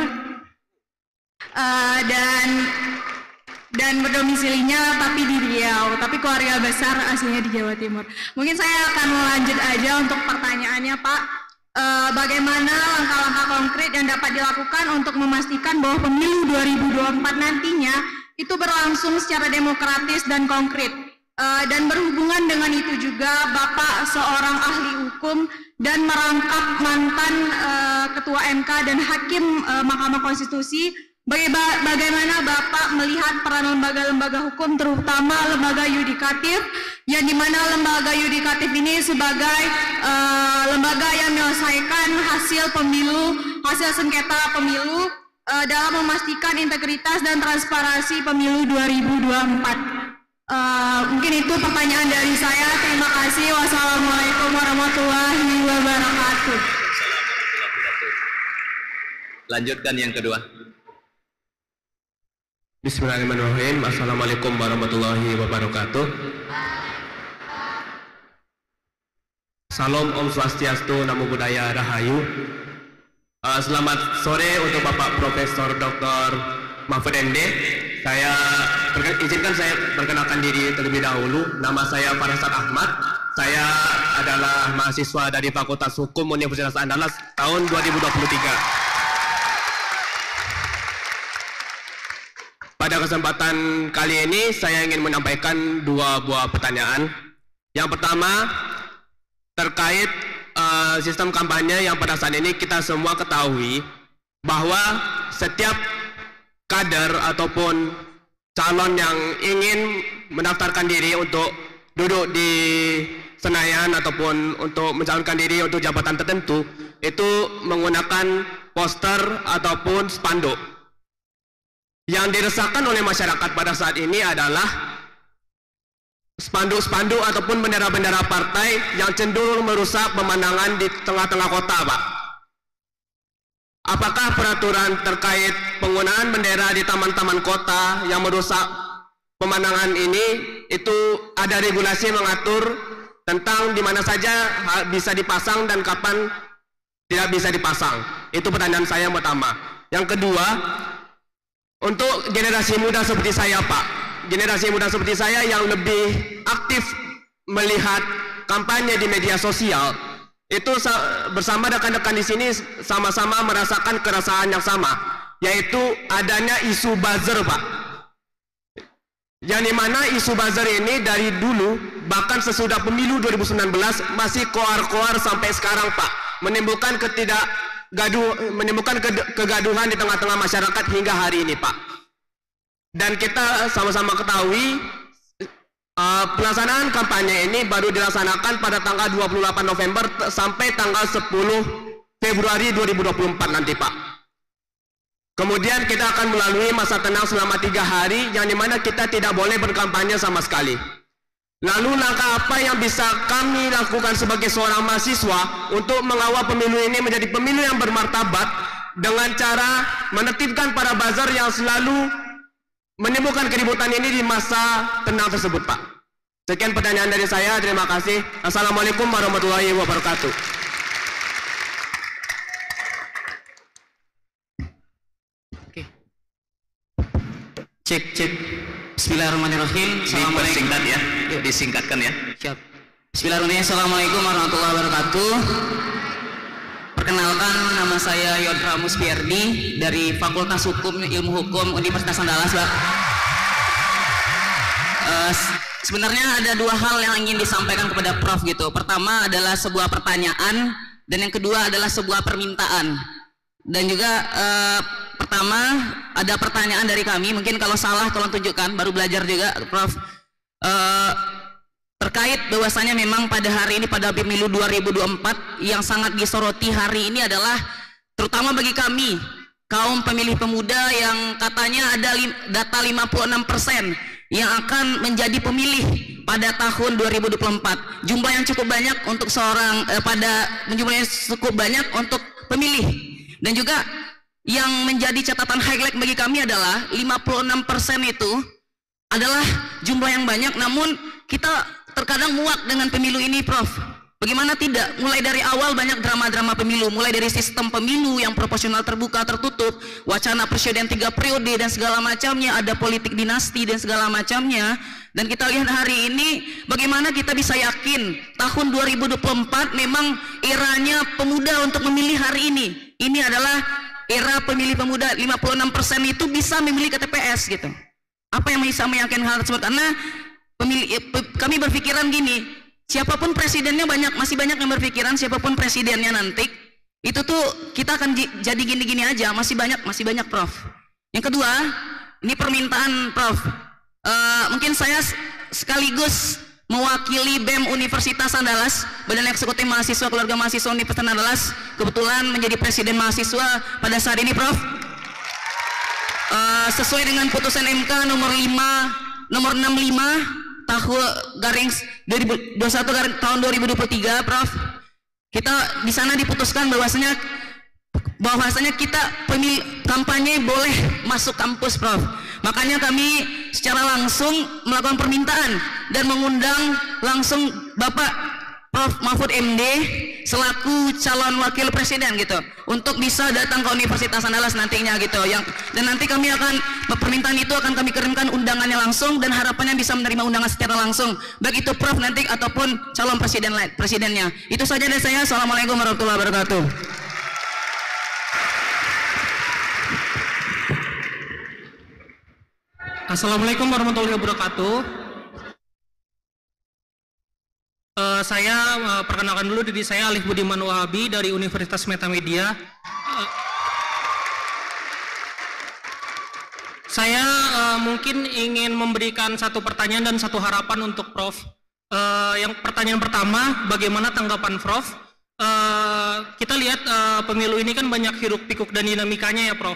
dan berdomisilinya tapi di Riau, tapi keluarga besar aslinya di Jawa Timur. Mungkin saya akan lanjut aja untuk pertanyaannya Pak. Bagaimana langkah-langkah konkret yang dapat dilakukan untuk memastikan bahwa pemilu 2024 nantinya itu berlangsung secara demokratis dan konkret? Dan berhubungan dengan itu juga Bapak seorang ahli hukum dan merangkap mantan Ketua MK dan Hakim Mahkamah Konstitusi, bagaimana Bapak melihat peran lembaga-lembaga hukum terutama lembaga yudikatif, yang dimana lembaga yudikatif ini sebagai lembaga yang menyelesaikan hasil sengketa pemilu dalam memastikan integritas dan transparansi pemilu 2024. Mungkin itu pertanyaan dari saya. Terima kasih. Wassalamualaikum warahmatullahi wabarakatuh. Lanjutkan yang kedua. Bismillahirrahmanirrahim. Assalamualaikum warahmatullahi wabarakatuh. Salam Om Swastiastu, Namo Buddhaya, Rahayu. Selamat sore untuk Bapak Profesor Dr. Mahfud MD. Izinkan saya perkenalkan diri terlebih dahulu. Nama saya Farasat Ahmad. Saya adalah mahasiswa dari Fakultas Hukum Universitas Andalas tahun 2023. Pada kesempatan kali ini saya ingin menyampaikan 2 buah pertanyaan. Yang pertama terkait sistem kampanye yang pada saat ini kita semua ketahui bahwa setiap kader ataupun calon yang ingin mendaftarkan diri untuk duduk di Senayan ataupun untuk mencalonkan diri untuk jabatan tertentu itu menggunakan poster ataupun spanduk. Yang diresahkan oleh masyarakat pada saat ini adalah spanduk-spanduk ataupun bendera-bendera partai yang cenderung merusak pemandangan di tengah-tengah kota, Pak. Apakah peraturan terkait penggunaan bendera di taman-taman kota yang merusak pemandangan ini itu ada regulasi mengatur tentang di mana saja bisa dipasang dan kapan tidak bisa dipasang? Itu pertanyaan saya yang pertama. Yang kedua, untuk generasi muda seperti saya, Pak, generasi muda seperti saya yang lebih aktif melihat kampanye di media sosial, itu bersama rekan-rekan di sini sama-sama merasakan keresahan yang sama, yaitu adanya isu buzzer, Pak. Yang dimana isu buzzer ini dari dulu, bahkan sesudah pemilu 2019 masih koar-koar sampai sekarang, Pak, menimbulkan kegaduhan di tengah-tengah masyarakat hingga hari ini, Pak. Dan kita sama-sama ketahui pelaksanaan kampanye ini baru dilaksanakan pada tanggal 28 November sampai tanggal 10 Februari 2024 nanti, Pak. Kemudian kita akan melalui masa tenang selama 3 hari yang dimana kita tidak boleh berkampanye sama sekali. Lalu langkah apa yang bisa kami lakukan sebagai seorang mahasiswa untuk mengawal pemilu ini menjadi pemilu yang bermartabat dengan cara menertibkan para buzzer yang selalu menimbulkan keributan ini di masa tenang tersebut, Pak. Sekian pertanyaan dari saya. Terima kasih. Assalamualaikum warahmatullahi wabarakatuh. Oke. Cek. Bismillahirrahmanirrahim. Assalamualaikum. Singkat ya, disingkatkan ya. Siap. Bismillahirrahmanirrahim. Assalamualaikum warahmatullahi wabarakatuh. Perkenalkan, nama saya Yodra Muspierdi dari Fakultas Hukum Ilmu Hukum Universitas Andalas, Pak. Sebenarnya ada dua hal yang ingin disampaikan kepada Prof gitu. Pertama adalah sebuah pertanyaan dan yang kedua adalah sebuah permintaan. Dan juga pertama ada pertanyaan dari kami, mungkin kalau salah tolong tunjukkan, baru belajar juga Prof. Terkait bahwasanya memang pada hari ini pada pemilu 2024 yang sangat disoroti hari ini adalah terutama bagi kami kaum pemilih pemuda yang katanya ada data 56% yang akan menjadi pemilih pada tahun 2024. Jumlah yang cukup banyak untuk seorang jumlah yang cukup banyak untuk pemilih. Dan juga yang menjadi catatan highlight bagi kami adalah 56% itu adalah jumlah yang banyak, namun kita terkadang muak dengan pemilu ini, Prof. Bagaimana tidak? Mulai dari awal banyak drama-drama pemilu, mulai dari sistem pemilu yang proporsional terbuka tertutup, wacana presiden 3 periode dan segala macamnya, ada politik dinasti dan segala macamnya. Dan kita lihat hari ini bagaimana kita bisa yakin tahun 2024 memang eranya pemuda untuk memilih hari ini. Ini adalah era pemilih pemuda, 56% itu bisa memilih ke TPS gitu. Apa yang bisa meyakinkan hal tersebut? Karena kami berpikiran gini, siapapun presidennya masih banyak yang berpikiran siapapun presidennya nanti itu tuh kita akan jadi gini-gini aja, masih banyak Prof. Yang kedua, ini permintaan Prof. Mungkin saya sekaligus mewakili BEM Universitas Andalas, Badan Eksekutif Mahasiswa Keluarga Mahasiswa Universitas Andalas, kebetulan menjadi presiden mahasiswa pada saat ini, Prof. Sesuai dengan putusan MK nomor 65 tahun 2023, Prof. Kita di sana diputuskan bahwasanya kita kampanye boleh masuk kampus, Prof. Makanya kami secara langsung melakukan permintaan dan mengundang langsung Bapak Prof. Mahfud MD selaku calon wakil presiden gitu untuk bisa datang ke Universitas Andalas nantinya gitu. Dan nanti kami akan permintaan itu akan kami kirimkan undangannya langsung dan harapannya bisa menerima undangan secara langsung baik itu Prof nanti ataupun calon presidennya. Itu saja dari saya. Assalamualaikum warahmatullahi wabarakatuh. Assalamualaikum warahmatullahi wabarakatuh. Saya perkenalkan dulu diri saya, Alif Budiman Wahabi dari Universitas Metamedia. Saya mungkin ingin memberikan satu pertanyaan dan satu harapan untuk Prof. Yang pertanyaan pertama, bagaimana tanggapan Prof? Kita lihat pemilu ini kan banyak hiruk pikuk dan dinamikanya ya, Prof.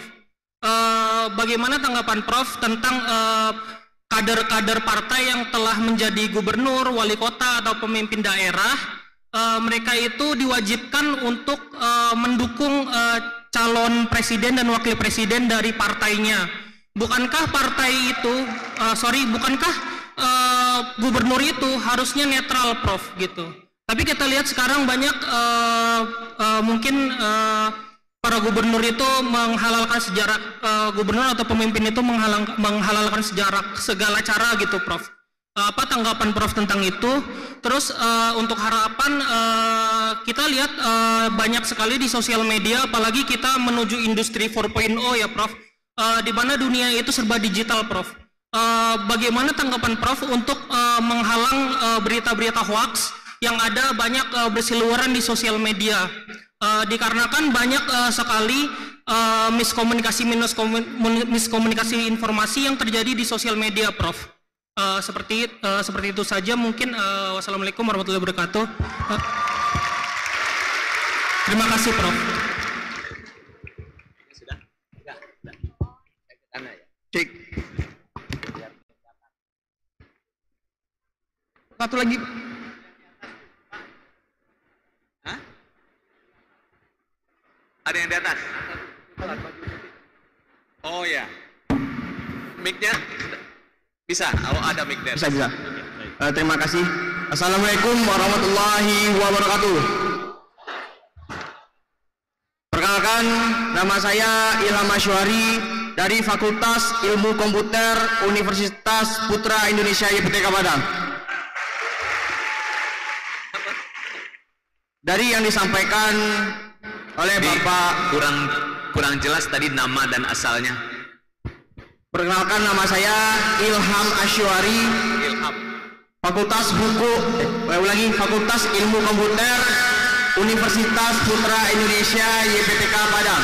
Bagaimana tanggapan Prof tentang kader-kader partai yang telah menjadi gubernur, wali kota atau pemimpin daerah, mereka itu diwajibkan untuk mendukung calon presiden dan wakil presiden dari partainya. Bukankah gubernur itu harusnya netral, Prof, gitu. Tapi kita lihat sekarang banyak mungkin para gubernur itu menghalalkan sejarah, gubernur atau pemimpin itu menghalalkan sejarah segala cara gitu, Prof. Apa tanggapan Prof tentang itu? Terus untuk harapan, kita lihat banyak sekali di sosial media, apalagi kita menuju industri 4.0 ya, Prof. Di mana dunia itu serba digital, Prof. Bagaimana tanggapan Prof untuk menghalang berita-berita hoax yang ada banyak berseliweran di sosial media? Dikarenakan banyak sekali miskomunikasi informasi yang terjadi di sosial media, Prof. Seperti itu saja mungkin. Wassalamualaikum warahmatullahi wabarakatuh. Terima kasih, Prof. Cek. Satu lagi. Ada yang di atas? Oh ya. Mic-nya bisa? Oh, ada mic-nya. Bisa. Baik. Terima kasih. Assalamualaikum warahmatullahi wabarakatuh. Perkenalkan, nama saya Ilham Asyuari dari Fakultas Ilmu Komputer Universitas Putra Indonesia YPTK Padang. Dari yang disampaikan oleh Bapak, kurang jelas tadi nama dan asalnya. perkenalkan, nama saya Ilham Asyuari, Fakultas Fakultas Ilmu Komputer Universitas Putra Indonesia YPTK Padang.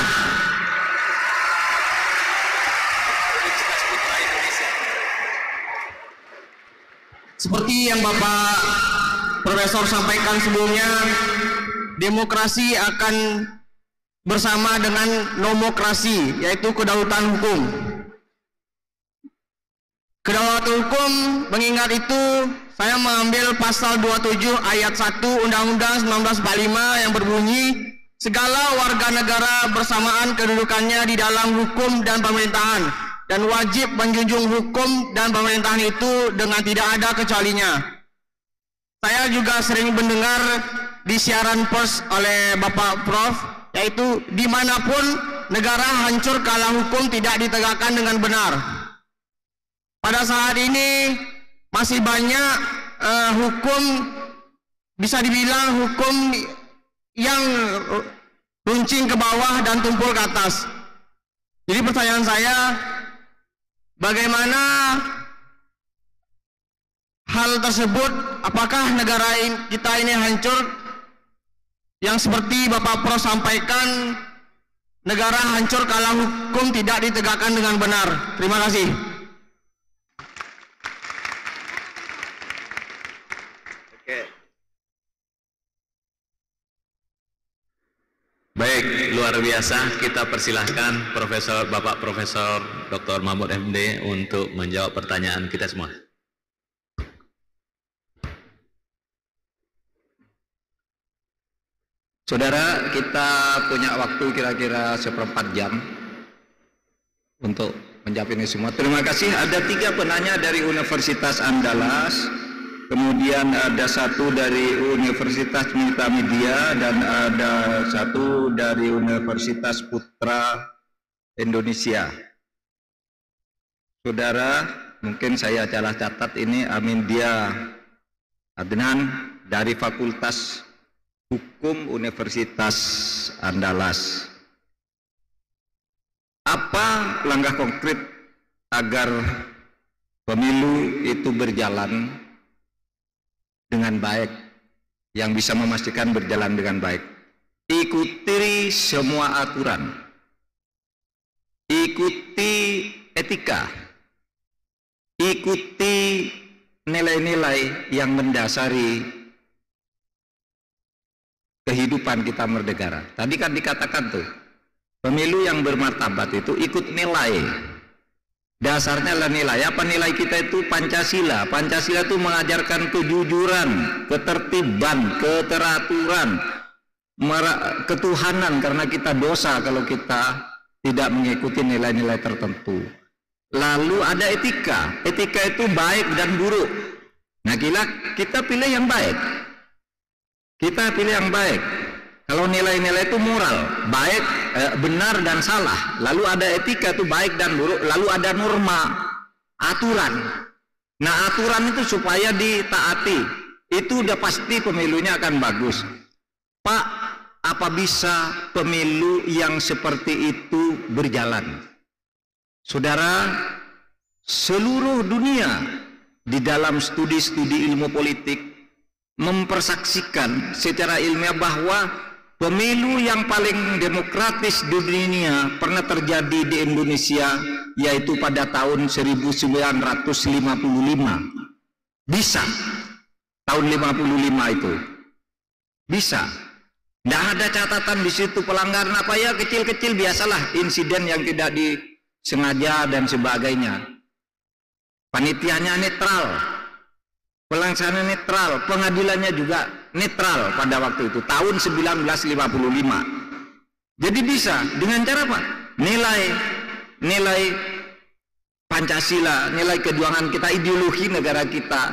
Seperti yang Bapak Profesor sampaikan sebelumnya, demokrasi akan bersama dengan nomokrasi, yaitu kedaulatan hukum. Kedaulatan hukum, mengingat itu, saya mengambil pasal 27 ayat 1 Undang-Undang 1945 yang berbunyi, segala warga negara bersamaan kedudukannya di dalam hukum dan pemerintahan, dan wajib menjunjung hukum dan pemerintahan itu dengan tidak ada kecualinya. Saya juga sering mendengar di siaran pers oleh Bapak Prof, yaitu dimanapun negara hancur kalau hukum tidak ditegakkan dengan benar. Pada saat ini masih banyak hukum, bisa dibilang hukum yang runcing ke bawah dan tumpul ke atas. Jadi pertanyaan saya, bagaimana hal tersebut? Apakah negara kita ini hancur? Yang seperti Bapak Prof sampaikan, negara hancur kalau hukum tidak ditegakkan dengan benar. Terima kasih. Baik, luar biasa. Kita persilahkan Bapak Profesor Dr. Mahmud MD untuk menjawab pertanyaan kita semua. Saudara, kita punya waktu kira-kira 1/4 jam untuk menjawab ini semua. Terima kasih. Ada 3 penanya dari Universitas Andalas, kemudian ada 1 dari Universitas Multimedia, dan ada 1 dari Universitas Putra Indonesia. Saudara, mungkin saya salah catat ini, Amindia Adnan dari Fakultas Hukum Universitas Andalas. Apa langkah konkret agar pemilu itu berjalan dengan baik, yang bisa memastikan berjalan dengan baik? Ikuti semua aturan, ikuti etika, ikuti nilai-nilai yang mendasari kehidupan kita bernegara. Tadi kan dikatakan tuh, pemilu yang bermartabat itu ikut nilai. Dasarnya adalah nilai. Apa nilai kita itu? Pancasila. Pancasila itu mengajarkan kejujuran, ketertiban, keteraturan, ketuhanan, karena kita dosa kalau kita tidak mengikuti nilai-nilai tertentu. Lalu ada etika. Etika itu baik dan buruk. Nah, kita pilih yang baik. Kita pilih yang baik. Kalau nilai-nilai itu moral, baik, benar dan salah. Lalu ada etika itu baik dan buruk. Lalu ada norma, aturan. Nah, aturan itu supaya ditaati. Itu udah pasti pemilunya akan bagus. Pak, apa bisa pemilu yang seperti itu berjalan? Saudara, seluruh dunia di dalam studi-studi ilmu politik mempersaksikan secara ilmiah bahwa pemilu yang paling demokratis di dunia pernah terjadi di Indonesia, yaitu pada tahun 1955. Bisa. Tahun 55 itu. Bisa. Tidak ada catatan di situ pelanggaran apa, ya kecil-kecil biasalah, insiden yang tidak disengaja dan sebagainya. Panitianya netral. Pelaksanaan netral, pengadilannya juga netral pada waktu itu, tahun 1955. Jadi bisa, dengan cara apa? Nilai Pancasila, nilai kejuangan kita, ideologi negara kita,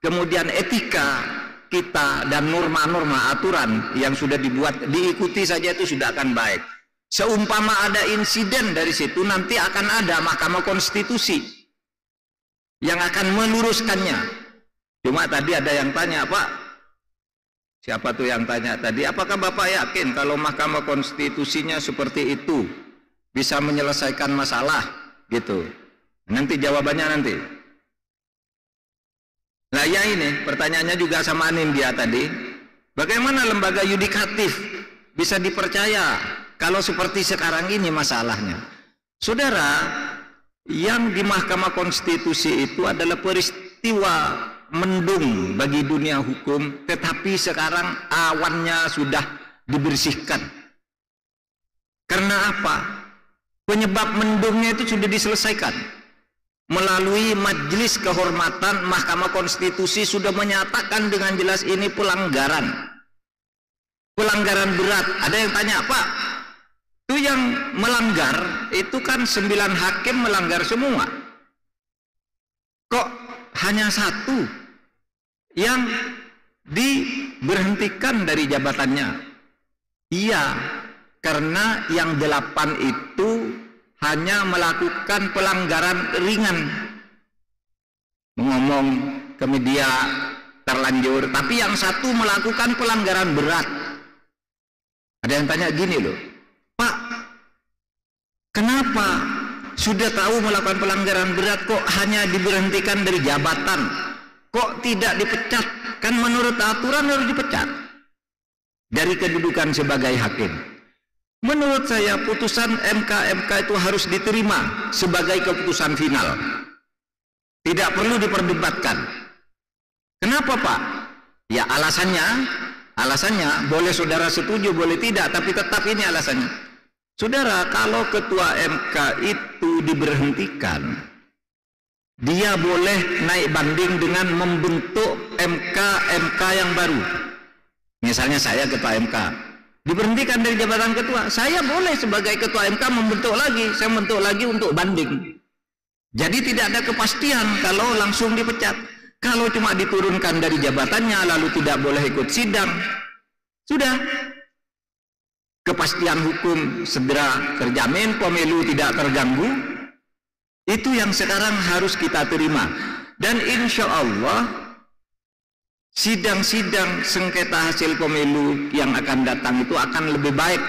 kemudian etika kita dan norma-norma aturan yang sudah dibuat diikuti saja itu sudah akan baik. Seumpama ada insiden dari situ, nanti akan ada Mahkamah Konstitusi yang akan meluruskannya. Cuma tadi ada yang tanya, Pak, siapa tuh yang tanya tadi, apakah Bapak yakin kalau Mahkamah Konstitusinya seperti itu bisa menyelesaikan masalah gitu? Nanti jawabannya nanti. Nah ya ini pertanyaannya juga sama Nindya tadi, bagaimana lembaga yudikatif bisa dipercaya kalau seperti sekarang ini masalahnya? Saudara, yang di Mahkamah Konstitusi itu adalah peristiwa mendung bagi dunia hukum, tetapi sekarang awannya sudah dibersihkan. Karena apa? Penyebab mendungnya itu sudah diselesaikan. Melalui Majelis Kehormatan Mahkamah Konstitusi sudah menyatakan dengan jelas ini pelanggaran berat. Ada yang tanya, Pak, itu yang melanggar itu kan 9 hakim melanggar semua, kok hanya 1 yang diberhentikan dari jabatannya? Iya, karena yang 8 itu hanya melakukan pelanggaran ringan, ngomong ke media terlanjur, tapi yang 1 melakukan pelanggaran berat. Ada yang tanya gini loh, Pak, kenapa sudah tahu melakukan pelanggaran berat kok hanya diberhentikan dari jabatan, kok tidak dipecat? Kan menurut aturan harus dipecat dari kedudukan sebagai hakim. Menurut saya putusan MK itu harus diterima sebagai keputusan final, tidak perlu diperdebatkan. Kenapa, Pak? Ya alasannya boleh saudara setuju boleh tidak, tapi tetap ini alasannya. Saudara, kalau ketua MK itu diberhentikan, dia boleh naik banding dengan membentuk MK yang baru. Misalnya saya ketua MK, diberhentikan dari jabatan ketua, saya boleh sebagai ketua MK membentuk lagi, saya membentuk lagi untuk banding. Jadi tidak ada kepastian kalau langsung dipecat. Kalau cuma diturunkan dari jabatannya lalu tidak boleh ikut sidang, sudah kepastian hukum segera terjamin, pemilu tidak terganggu. Itu yang sekarang harus kita terima. Dan insya Allah sidang-sidang sengketa hasil pemilu yang akan datang itu akan lebih baik.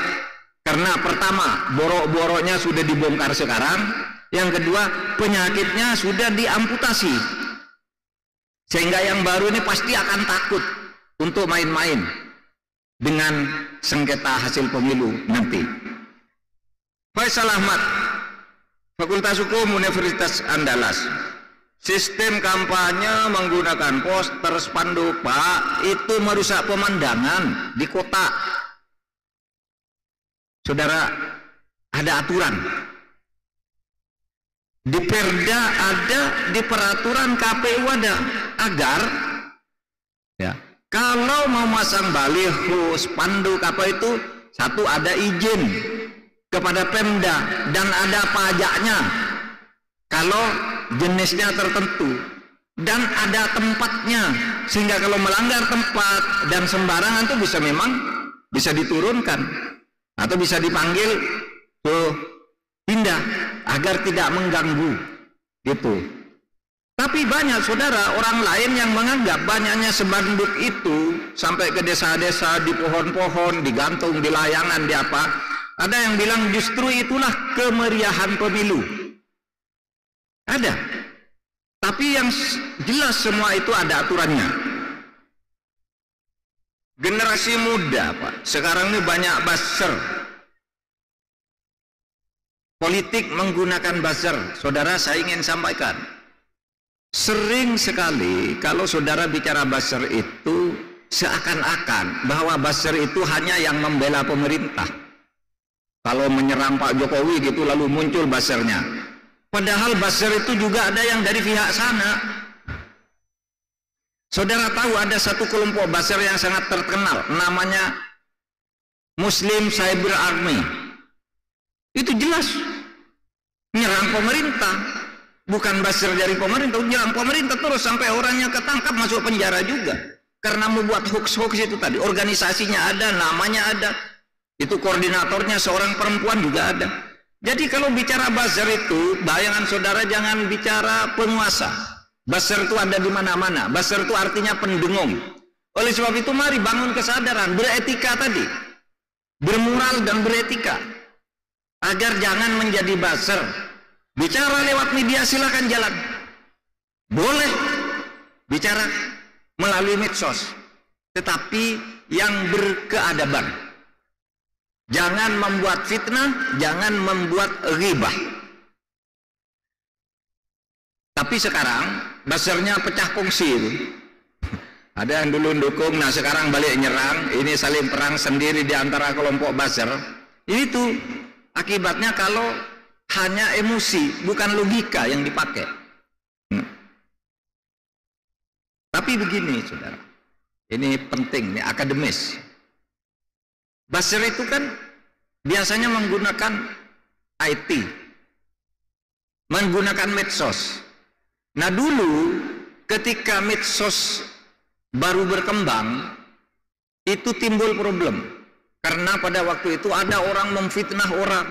Karena pertama, borok-boroknya sudah dibongkar sekarang. Yang kedua, penyakitnya sudah diamputasi. Sehingga yang baru ini pasti akan takut untuk main-main dengan sengketa hasil pemilu nanti. Faisal Ahmad, Fakultas Hukum Universitas Andalas. Sistem kampanye menggunakan poster, spanduk, Pak, itu merusak pemandangan di kota. Saudara, ada aturan. Di Perda ada, di peraturan KPU ada, agar ya, kalau mau masang baliho, spanduk apa itu, 1 ada izin kepada Pemda dan ada pajaknya kalau jenisnya tertentu, dan ada tempatnya, sehingga kalau melanggar tempat dan sembarangan itu bisa diturunkan atau bisa dipanggil tuh pindah agar tidak mengganggu gitu. Tapi banyak saudara orang lain yang menganggap banyaknya spanduk itu sampai ke desa-desa, di pohon-pohon, digantung di layangan, di apa. Ada yang bilang justru itulah kemeriahan pemilu. Ada. Tapi yang jelas semua itu ada aturannya. Generasi muda, Pak, sekarang ini banyak buzzer. Politik menggunakan buzzer. Saudara, saya ingin sampaikan, sering sekali kalau saudara bicara buzzer itu seakan-akan bahwa buzzer itu hanya yang membela pemerintah. Kalau menyerang Pak Jokowi gitu lalu muncul buzzernya. Padahal buzzer itu juga ada yang dari pihak sana. Saudara tahu ada satu kelompok buzzer yang sangat terkenal, namanya Muslim Cyber Army. Itu jelas menyerang pemerintah. Bukan buzzer dari pemerintah, nyerang pemerintah terus sampai orangnya ketangkap masuk penjara juga. Karena membuat hoax-hoax itu tadi. Organisasinya ada, namanya ada. Itu koordinatornya seorang perempuan juga ada. Jadi kalau bicara buzzer itu, bayangan saudara jangan bicara penguasa. Buzzer itu ada di mana-mana. Buzzer itu artinya pendengung. Oleh sebab itu mari bangun kesadaran, beretika tadi. Bermoral dan beretika. Agar jangan menjadi buzzer. Bicara lewat media silakan jalan. Boleh bicara melalui medsos. Tetapi yang berkeadaban. Jangan membuat fitnah, jangan membuat ghibah. Tapi sekarang buzzernya pecah kongsi itu. Ada yang dulu dukung, nah sekarang balik nyerang. Ini saling perang sendiri di antara kelompok buzzer. Ini tuh akibatnya kalau hanya emosi, bukan logika yang dipakai. Tapi begini, saudara. Ini penting, ini akademis. Buzzer itu kan biasanya menggunakan IT, menggunakan medsos. Nah dulu ketika medsos baru berkembang, itu timbul problem. Karena pada waktu itu ada orang memfitnah orang,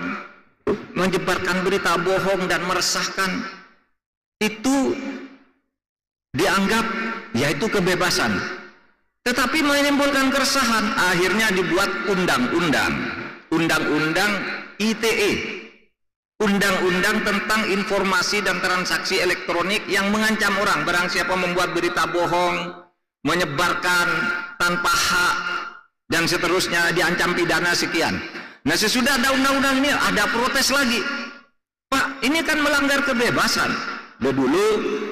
menyebarkan berita bohong dan meresahkan. Itu dianggap yaitu kebebasan. Tetapi menimbulkan keresahan, akhirnya dibuat undang-undang ITE, undang-undang tentang informasi dan transaksi elektronik yang mengancam orang barang siapa membuat berita bohong, menyebarkan tanpa hak dan seterusnya diancam pidana sekian. Nah sesudah ada undang-undang ini ada protes lagi, Pak ini kan melanggar kebebasan. Dulu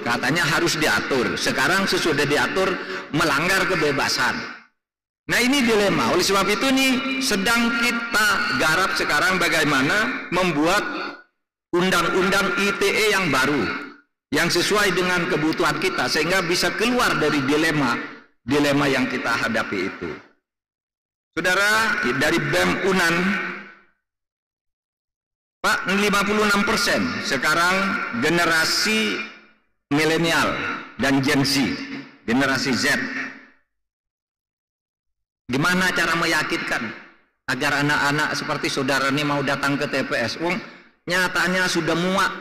katanya harus diatur, sekarang sesudah diatur melanggar kebebasan. Nah ini dilema. Oleh sebab itu nih sedang kita garap sekarang bagaimana membuat undang-undang ITE yang baru, yang sesuai dengan kebutuhan kita sehingga bisa keluar dari dilema yang kita hadapi itu. Saudara, dari BEM UNAN, Pak, 56% sekarang generasi milenial dan Gen Z, generasi Z. Gimana cara meyakinkan agar anak-anak seperti saudara ini mau datang ke TPS? Nyatanya sudah muak.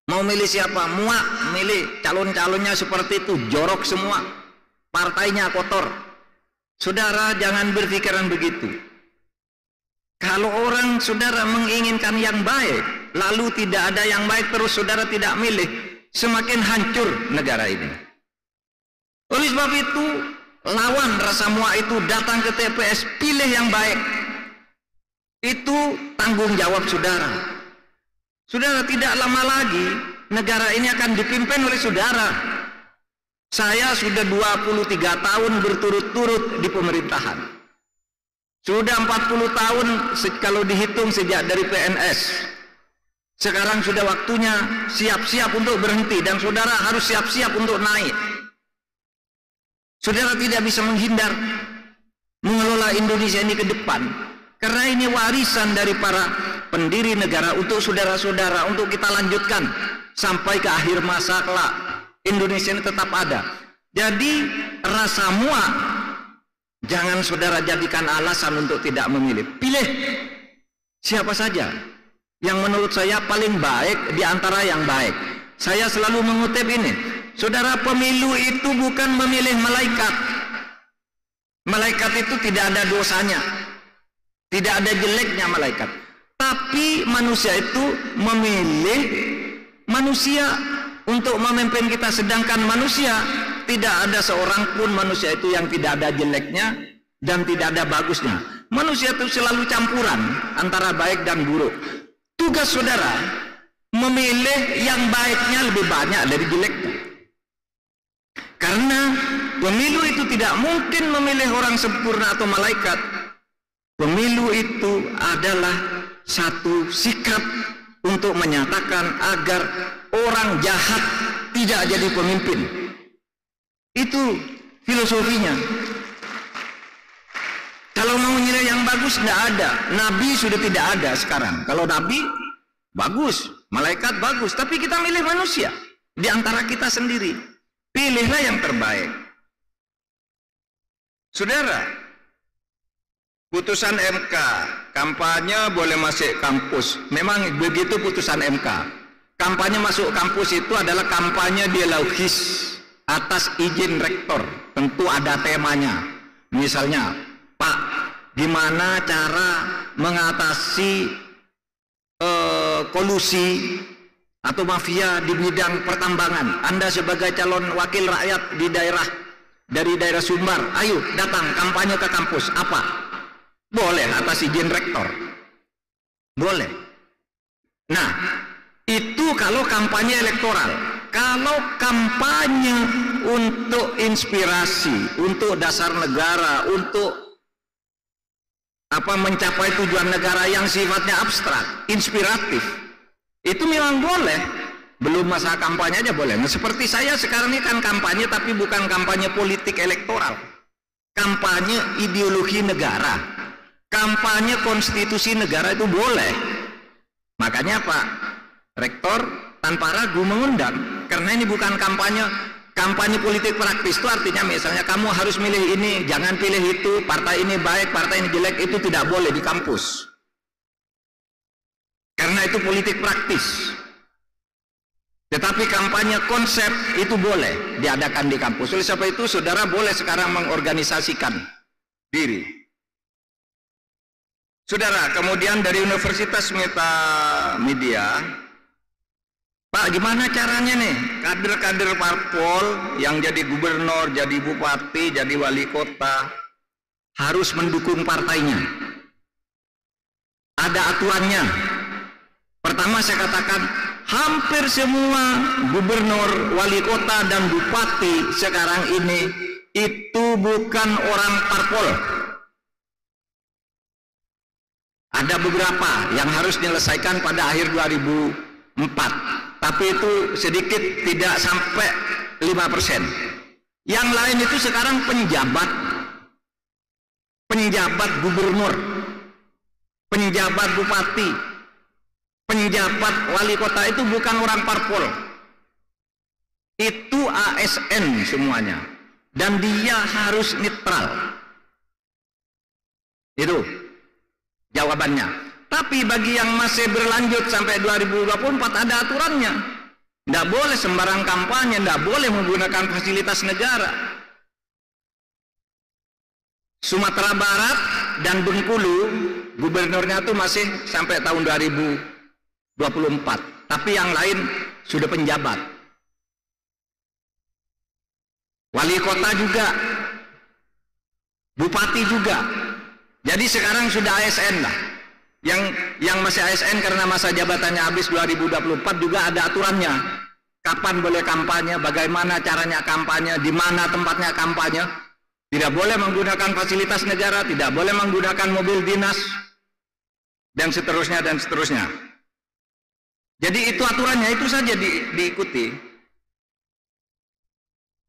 Mau milih siapa? Muak milih calon-calonnya seperti itu, jorok semua. Partainya kotor. Saudara jangan berpikiran begitu. Kalau orang saudara menginginkan yang baik, lalu tidak ada yang baik terus saudara tidak milih, semakin hancur negara ini. Oleh sebab itu, lawan rasa muak itu datang ke TPS, pilih yang baik. Itu tanggung jawab saudara. Saudara, tidak lama lagi negara ini akan dipimpin oleh saudara. Saya sudah 23 tahun berturut-turut di pemerintahan. Sudah 40 tahun kalau dihitung sejak dari PNS. Sekarang sudah waktunya siap-siap untuk berhenti dan saudara harus siap-siap untuk naik. Saudara tidak bisa menghindar mengelola Indonesia ini ke depan. Karena ini warisan dari para pendiri negara untuk saudara-saudara, untuk kita lanjutkan sampai ke akhir masa kelak. Indonesia ini tetap ada. Jadi rasa muak jangan saudara jadikan alasan untuk tidak memilih. Pilih siapa saja yang menurut saya paling baik di antara yang baik. Saya selalu mengutip ini. Saudara, pemilu itu bukan memilih malaikat. Malaikat itu tidak ada dosanya. Tidak ada jeleknya malaikat. Tapi manusia itu memilih manusia untuk memimpin kita. Sedangkan manusia, tidak ada seorang pun manusia itu yang tidak ada jeleknya dan tidak ada bagusnya. Manusia itu selalu campuran antara baik dan buruk. Tugas saudara memilih yang baiknya lebih banyak dari jeleknya. Karena pemilu itu tidak mungkin memilih orang sempurna atau malaikat. Pemilu itu adalah satu sikap untuk menyatakan agar orang jahat tidak jadi pemimpin. Itu filosofinya. Kalau mau nilai yang bagus tidak ada. Nabi sudah tidak ada sekarang. Kalau Nabi bagus. malaikat bagus, tapi kita milih manusia di antara kita sendiri. Pilihlah yang terbaik. Saudara, putusan MK, kampanye boleh masuk kampus. Memang begitu putusan MK. Kampanye masuk kampus itu adalah kampanye dialogis atas izin rektor. Tentu ada temanya. Misalnya, Pak, gimana cara mengatasi kolusi atau mafia di bidang pertambangan? Anda sebagai calon wakil rakyat dari daerah Sumbar, ayo datang kampanye ke kampus. Apa? Boleh atas izin rektor. Boleh. Nah, itu kalau kampanye elektoral. Kalau kampanye untuk inspirasi, untuk dasar negara, untuk mencapai tujuan negara yang sifatnya abstrak, inspiratif, itu memang boleh. Belum masa kampanye aja boleh. Nah, seperti saya sekarang ini kan kampanye, tapi bukan kampanye politik elektoral. Kampanye ideologi negara, kampanye konstitusi negara itu boleh. Makanya Pak Rektor tanpa ragu mengundang, karena ini bukan kampanye politik praktis. Itu artinya misalnya kamu harus milih ini, jangan pilih itu, partai ini baik, partai ini jelek, itu tidak boleh di kampus. Karena itu politik praktis. Tetapi kampanye konsep itu boleh diadakan di kampus. Oleh sebab itu saudara boleh sekarang mengorganisasikan diri. Saudara, kemudian dari Universitas Media, Pak, gimana caranya nih kader-kader parpol yang jadi gubernur, jadi bupati, jadi wali kota harus mendukung partainya? Ada aturannya. Pertama saya katakan, hampir semua gubernur, wali kota, dan bupati sekarang ini itu bukan orang parpol. Ada beberapa yang harus diselesaikan pada akhir 2004, tapi itu sedikit, tidak sampai 5%. Yang lain itu sekarang penjabat gubernur, penjabat bupati, penjabat wali kota itu bukan orang parpol. Itu ASN semuanya. Dan dia harus netral. Itu jawabannya. Tapi bagi yang masih berlanjut sampai 2024 ada aturannya. Tidak boleh sembarang kampanye, tidak boleh menggunakan fasilitas negara. Sumatera Barat dan Bengkulu, gubernurnya itu masih sampai tahun 2024. Tapi yang lain sudah penjabat. Wali kota juga, bupati juga. Jadi sekarang sudah ASN lah. Yang masih ASN karena masa jabatannya habis 2024 juga ada aturannya. Kapan boleh kampanye, bagaimana caranya kampanye, di mana tempatnya kampanye. Tidak boleh menggunakan fasilitas negara, tidak boleh menggunakan mobil dinas, dan seterusnya dan seterusnya. Jadi itu aturannya, itu saja diikuti.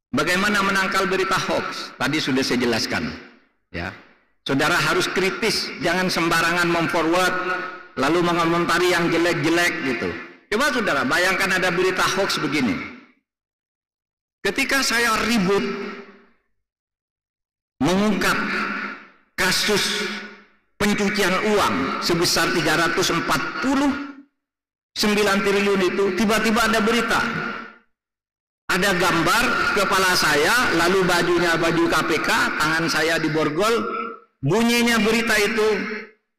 Bagaimana menangkal berita hoax? Tadi sudah saya jelaskan. Ya, saudara harus kritis, jangan sembarangan memforward lalu mengomentari yang jelek-jelek gitu. Coba saudara bayangkan ada berita hoax begini. Ketika saya ribut mengungkap kasus pencucian uang sebesar 349 triliun itu, tiba-tiba ada berita, ada gambar kepala saya, lalu bajunya baju KPK, tangan saya diborgol, bunyinya berita itu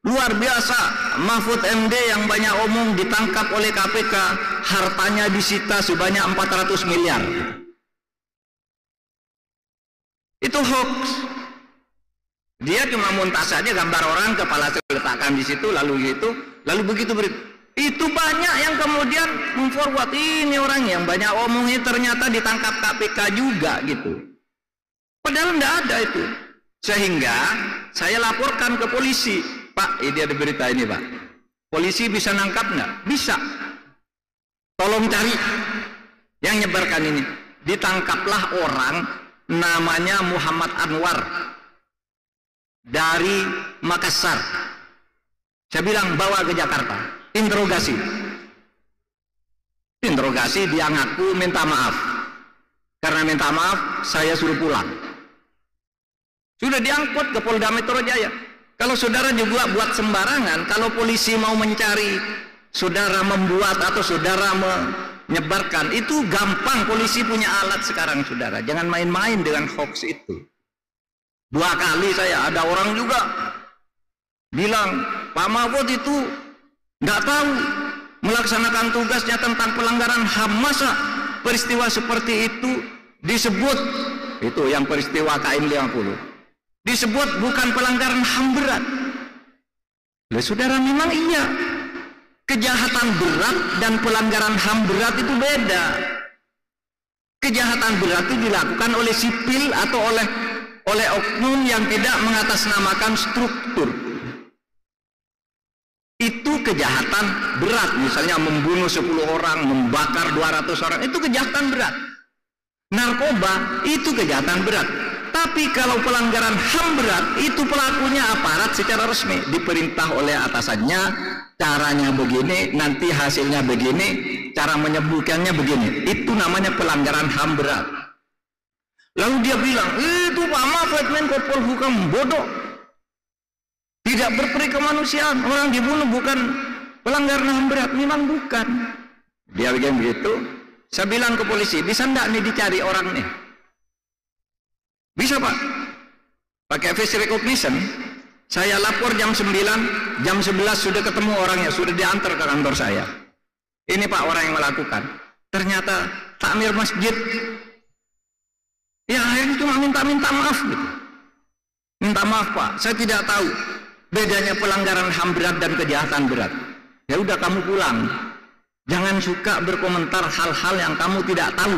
luar biasa, Mahfud MD yang banyak omong ditangkap oleh KPK, hartanya disita sebanyak 400 miliar. Itu hoax. Dia cuma muntas saja gambar orang, kepala saya letakkan di situ, lalu gitu, lalu begitu berita. Itu banyak yang kemudian memforward, ini orang yang banyak omongnya ternyata ditangkap KPK juga gitu. Padahal tidak ada itu. Sehingga saya laporkan ke polisi, Pak, ini ada berita ini Pak. Polisi bisa nangkap nggak? Bisa. Tolong cari yang nyebarkan ini. Ditangkaplah orang namanya Muhammad Anwar dari Makassar. Saya bilang bawa ke Jakarta, interogasi. Interogasi, dia ngaku minta maaf. Karena minta maaf, saya suruh pulang. Sudah diangkut ke Polda Metro Jaya. Kalau saudara juga buat sembarangan, kalau polisi mau mencari saudara membuat atau saudara menyebarkan, itu gampang, polisi punya alat sekarang saudara. Jangan main-main dengan hoax itu. 2 kali saya, ada orang juga bilang, Pak Mahfud itu nggak tahu melaksanakan tugasnya tentang pelanggaran HAM. Masa peristiwa seperti itu disebut, itu yang peristiwa KM 50, disebut bukan pelanggaran HAM berat. Lah saudara, memang iya, kejahatan berat dan pelanggaran HAM berat itu beda. Kejahatan berat itu dilakukan oleh sipil atau oleh oknum yang tidak mengatasnamakan struktur. Itu kejahatan berat, misalnya membunuh 10 orang, membakar 200 orang, itu kejahatan berat. Narkoba itu kejahatan berat. Tapi kalau pelanggaran HAM berat, itu pelakunya aparat secara resmi, diperintah oleh atasannya, caranya begini, nanti hasilnya begini, cara menyembuhkannya begini. Itu namanya pelanggaran HAM berat. Lalu dia bilang, itu Pak Mahfud Menko Polhukam bodoh, tidak berperi kemanusiaan, orang dibunuh bukan pelanggaran HAM berat. Memang bukan. Dia bilang begitu. Saya bilang ke polisi, bisa enggak nih dicari orangnya? Bisa Pak, pakai face recognition. Saya lapor jam 9, jam 11 sudah ketemu orangnya, sudah diantar ke kantor saya. Ini Pak orang yang melakukan. Ternyata takmir masjid. Ya akhirnya cuma minta maaf gitu. Minta maaf Pak, saya tidak tahu bedanya pelanggaran HAM berat dan kejahatan berat. Ya udah kamu pulang. Jangan suka berkomentar hal-hal yang kamu tidak tahu.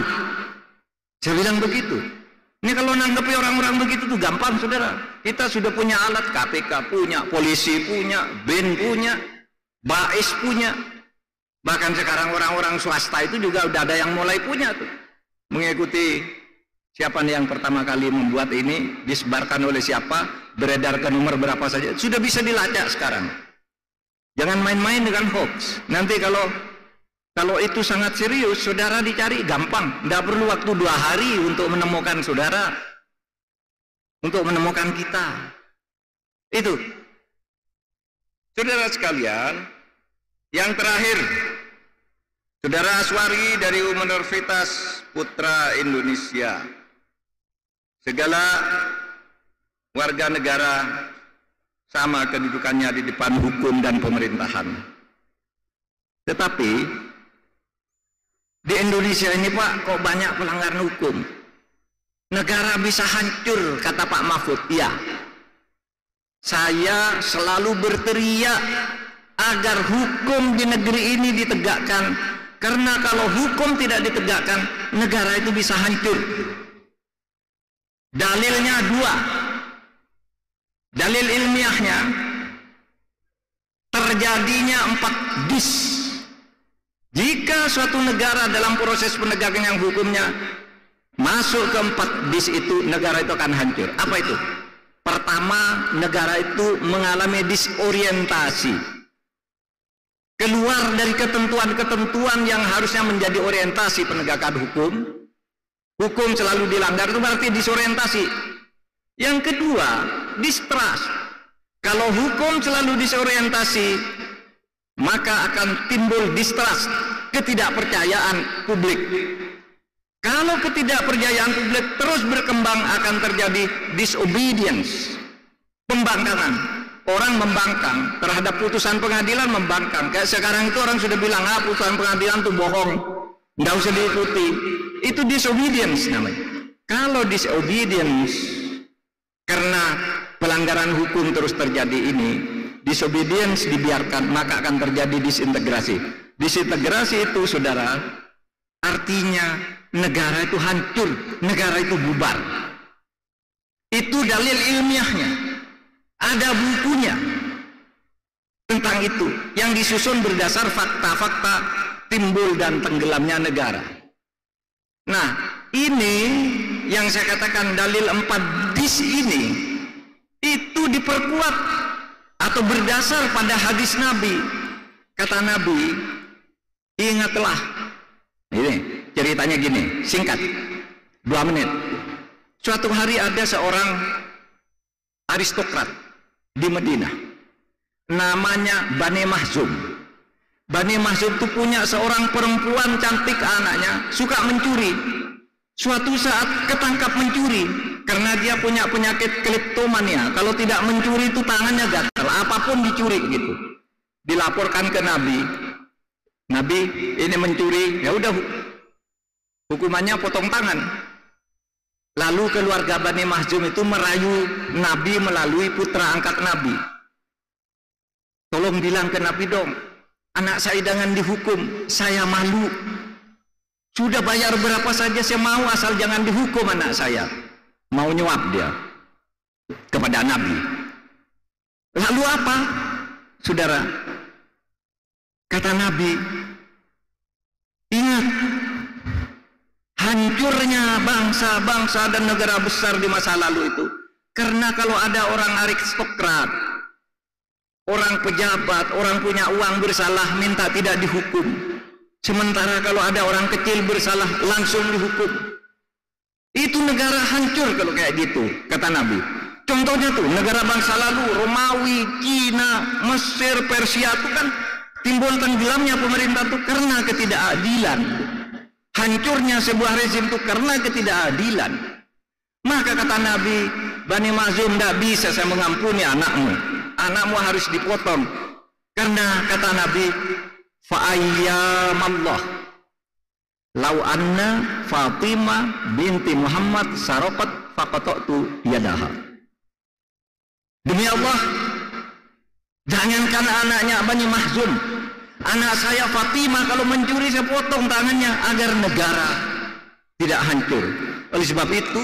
Saya bilang begitu. Ini kalau nanggepi orang-orang begitu tuh gampang saudara. Kita sudah punya alat, KPK punya, polisi punya, BIN punya, BAIS punya. Bahkan sekarang orang-orang swasta itu juga udah ada yang mulai punya tuh. Mengikuti siapa nih yang pertama kali membuat ini, disebarkan oleh siapa, beredar ke nomor berapa saja. Sudah bisa dilacak sekarang. Jangan main-main dengan hoax. Nanti kalau itu sangat serius, saudara dicari gampang. Tidak perlu waktu 2 hari untuk menemukan saudara, untuk menemukan kita. Itu. Saudara sekalian, yang terakhir, Saudara Aswari dari Universitas Putra Indonesia. Segala warga negara sama kedudukannya di depan hukum dan pemerintahan. Tetapi di Indonesia ini Pak, kok banyak pelanggaran hukum. Negara bisa hancur, kata Pak Mahfud. Ya, saya selalu berteriak agar hukum di negeri ini ditegakkan. Karena kalau hukum tidak ditegakkan, negara itu bisa hancur. Dalilnya 2. Dalil ilmiahnya, terjadinya 4 dis. Jika suatu negara dalam proses penegakan yang hukumnya masuk ke 4 dis itu, negara itu akan hancur. Apa itu? Pertama, negara itu mengalami disorientasi. Keluar dari ketentuan-ketentuan yang harusnya menjadi orientasi penegakan hukum. Hukum selalu dilanggar, itu berarti disorientasi. Yang kedua, distrust. Kalau hukum selalu disorientasi, maka akan timbul distrust, ketidakpercayaan publik. Kalau ketidakpercayaan publik terus berkembang, akan terjadi disobedience, pembangkangan. Orang membangkang terhadap putusan pengadilan, membangkang. Kayak sekarang itu orang sudah bilang, putusan pengadilan itu bohong, nggak usah diikuti. Itu disobedience namanya. Kalau disobedience karena pelanggaran hukum terus terjadi ini, disobedience dibiarkan, maka akan terjadi disintegrasi. Disintegrasi itu saudara, artinya negara itu hancur, negara itu bubar. Itu dalil ilmiahnya. Ada bukunya tentang itu yang disusun berdasar fakta-fakta timbul dan tenggelamnya negara. Nah, ini yang saya katakan dalil 4 dis ini itu diperkuat atau berdasar pada hadis Nabi. Kata Nabi, ingatlah Ini ceritanya gini, singkat, 2 menit. Suatu hari ada seorang aristokrat di Madinah, namanya Bani Mahzum. Bani Mahzum itu punya seorang perempuan cantik, anaknya suka mencuri. Suatu saat ketangkap mencuri karena dia punya penyakit kleptomania. Kalau tidak mencuri itu tangannya gatal, apapun dicuri gitu. Dilaporkan ke Nabi. Nabi, ini mencuri, ya udah hukumannya potong tangan. Lalu keluarga Bani Mahzum itu merayu Nabi melalui putra angkat Nabi. Tolong bilang ke Nabi dong, anak saya jangan dihukum, saya malu. Sudah bayar berapa saja saya mau, asal jangan dihukum anak saya. Mau nyuap dia kepada Nabi. Lalu apa, saudara? Kata Nabi, ingat hancurnya bangsa-bangsa dan negara besar di masa lalu itu karena kalau ada orang aristokrat, orang pejabat, orang punya uang bersalah minta tidak dihukum, sementara kalau ada orang kecil bersalah langsung dihukum. Itu negara hancur kalau kayak gitu, kata Nabi. Contohnya tuh negara bangsa lalu, Romawi, Cina, Mesir, Persia itu kan timbul tenggelamnya pemerintah itu karena ketidakadilan. Hancurnya sebuah rezim itu karena ketidakadilan. Maka kata Nabi, Bani Mahzum, tidak bisa saya mengampuni anakmu. Anakmu harus dipotong. Karena kata Nabi, fa'ayyamallah lau anna Fatimah binti Muhammad saraqat faqata'tu yadaha. Demi Allah, jangankan anaknya Bani Mahzum, anak saya Fatimah kalau mencuri saya potong tangannya agar negara tidak hancur. Oleh sebab itu,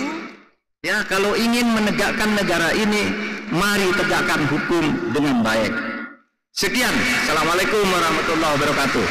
ya kalau ingin menegakkan negara ini, mari tegakkan hukum dengan baik. Sekian. Assalamualaikum warahmatullahi wabarakatuh.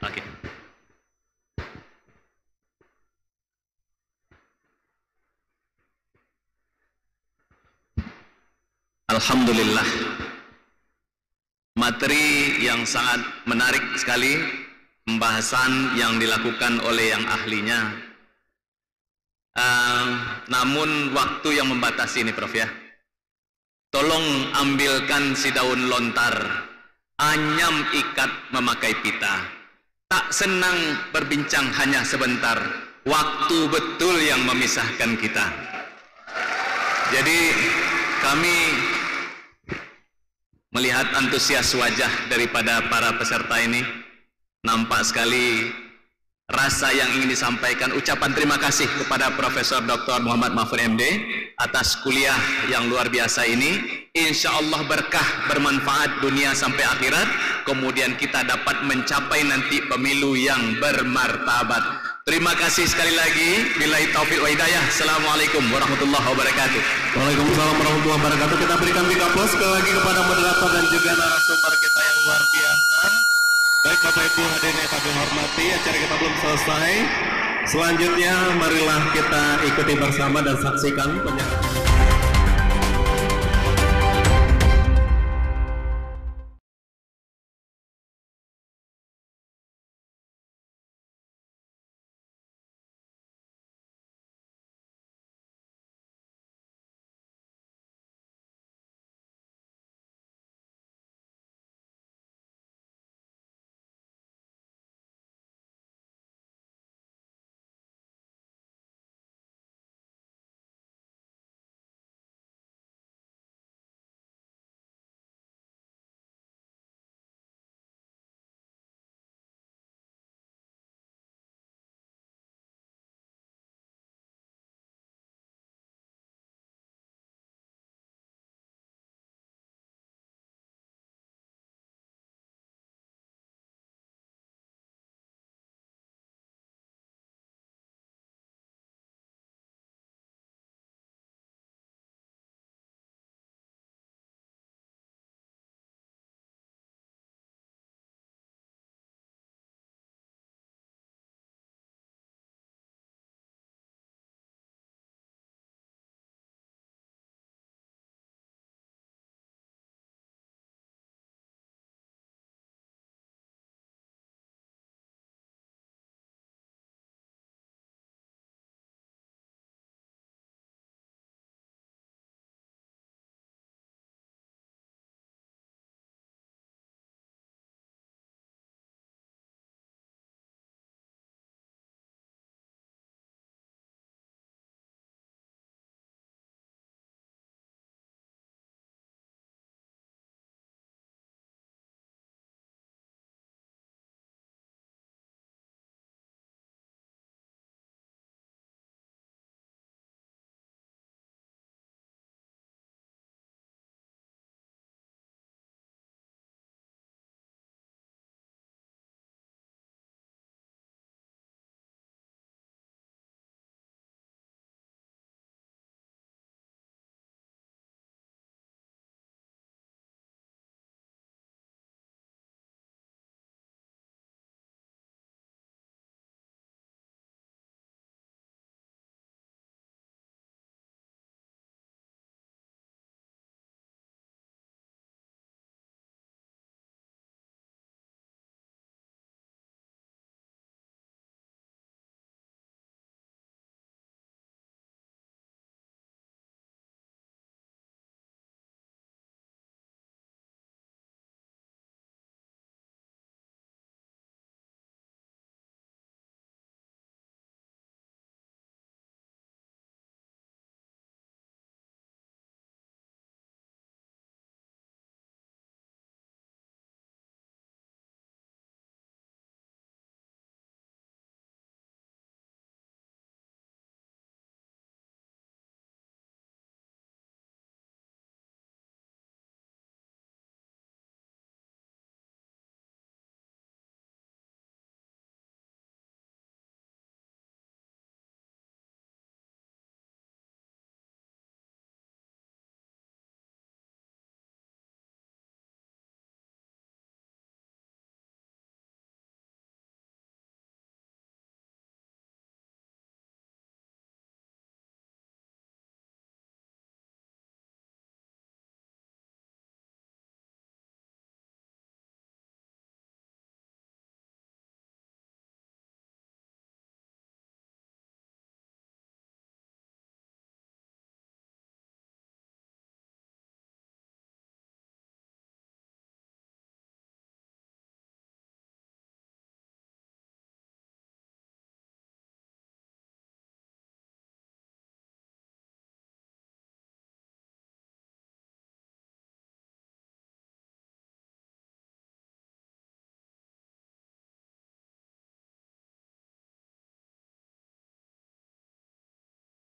Oke. Alhamdulillah, materi yang sangat menarik sekali, pembahasan yang dilakukan oleh yang ahlinya. Namun waktu yang membatasi ini, Prof, ya. Tolong ambilkan si daun lontar, anyam ikat memakai pita. Tak senang berbincang hanya sebentar, waktu betul yang memisahkan kita. Jadi kami melihat antusias wajah daripada para peserta ini, nampak sekali rasa yang ingin disampaikan. Ucapan terima kasih kepada Profesor Dr. Muhammad Mahfud MD atas kuliah yang luar biasa ini. Insya Allah berkah, bermanfaat dunia sampai akhirat. Kemudian kita dapat mencapai nanti pemilu yang bermartabat. Terima kasih sekali lagi. Billahi taufiq wa hidayah. Assalamualaikum warahmatullahi wabarakatuh. Waalaikumsalam warahmatullahi wabarakatuh. Kita berikan big applause sekali lagi kepada moderator dan juga narasumber kita yang luar biasa. Baik Bapak Ibu hadirin yang kami hormati, acara kita belum selesai. Selanjutnya marilah kita ikuti bersama dan saksikan penyampaian.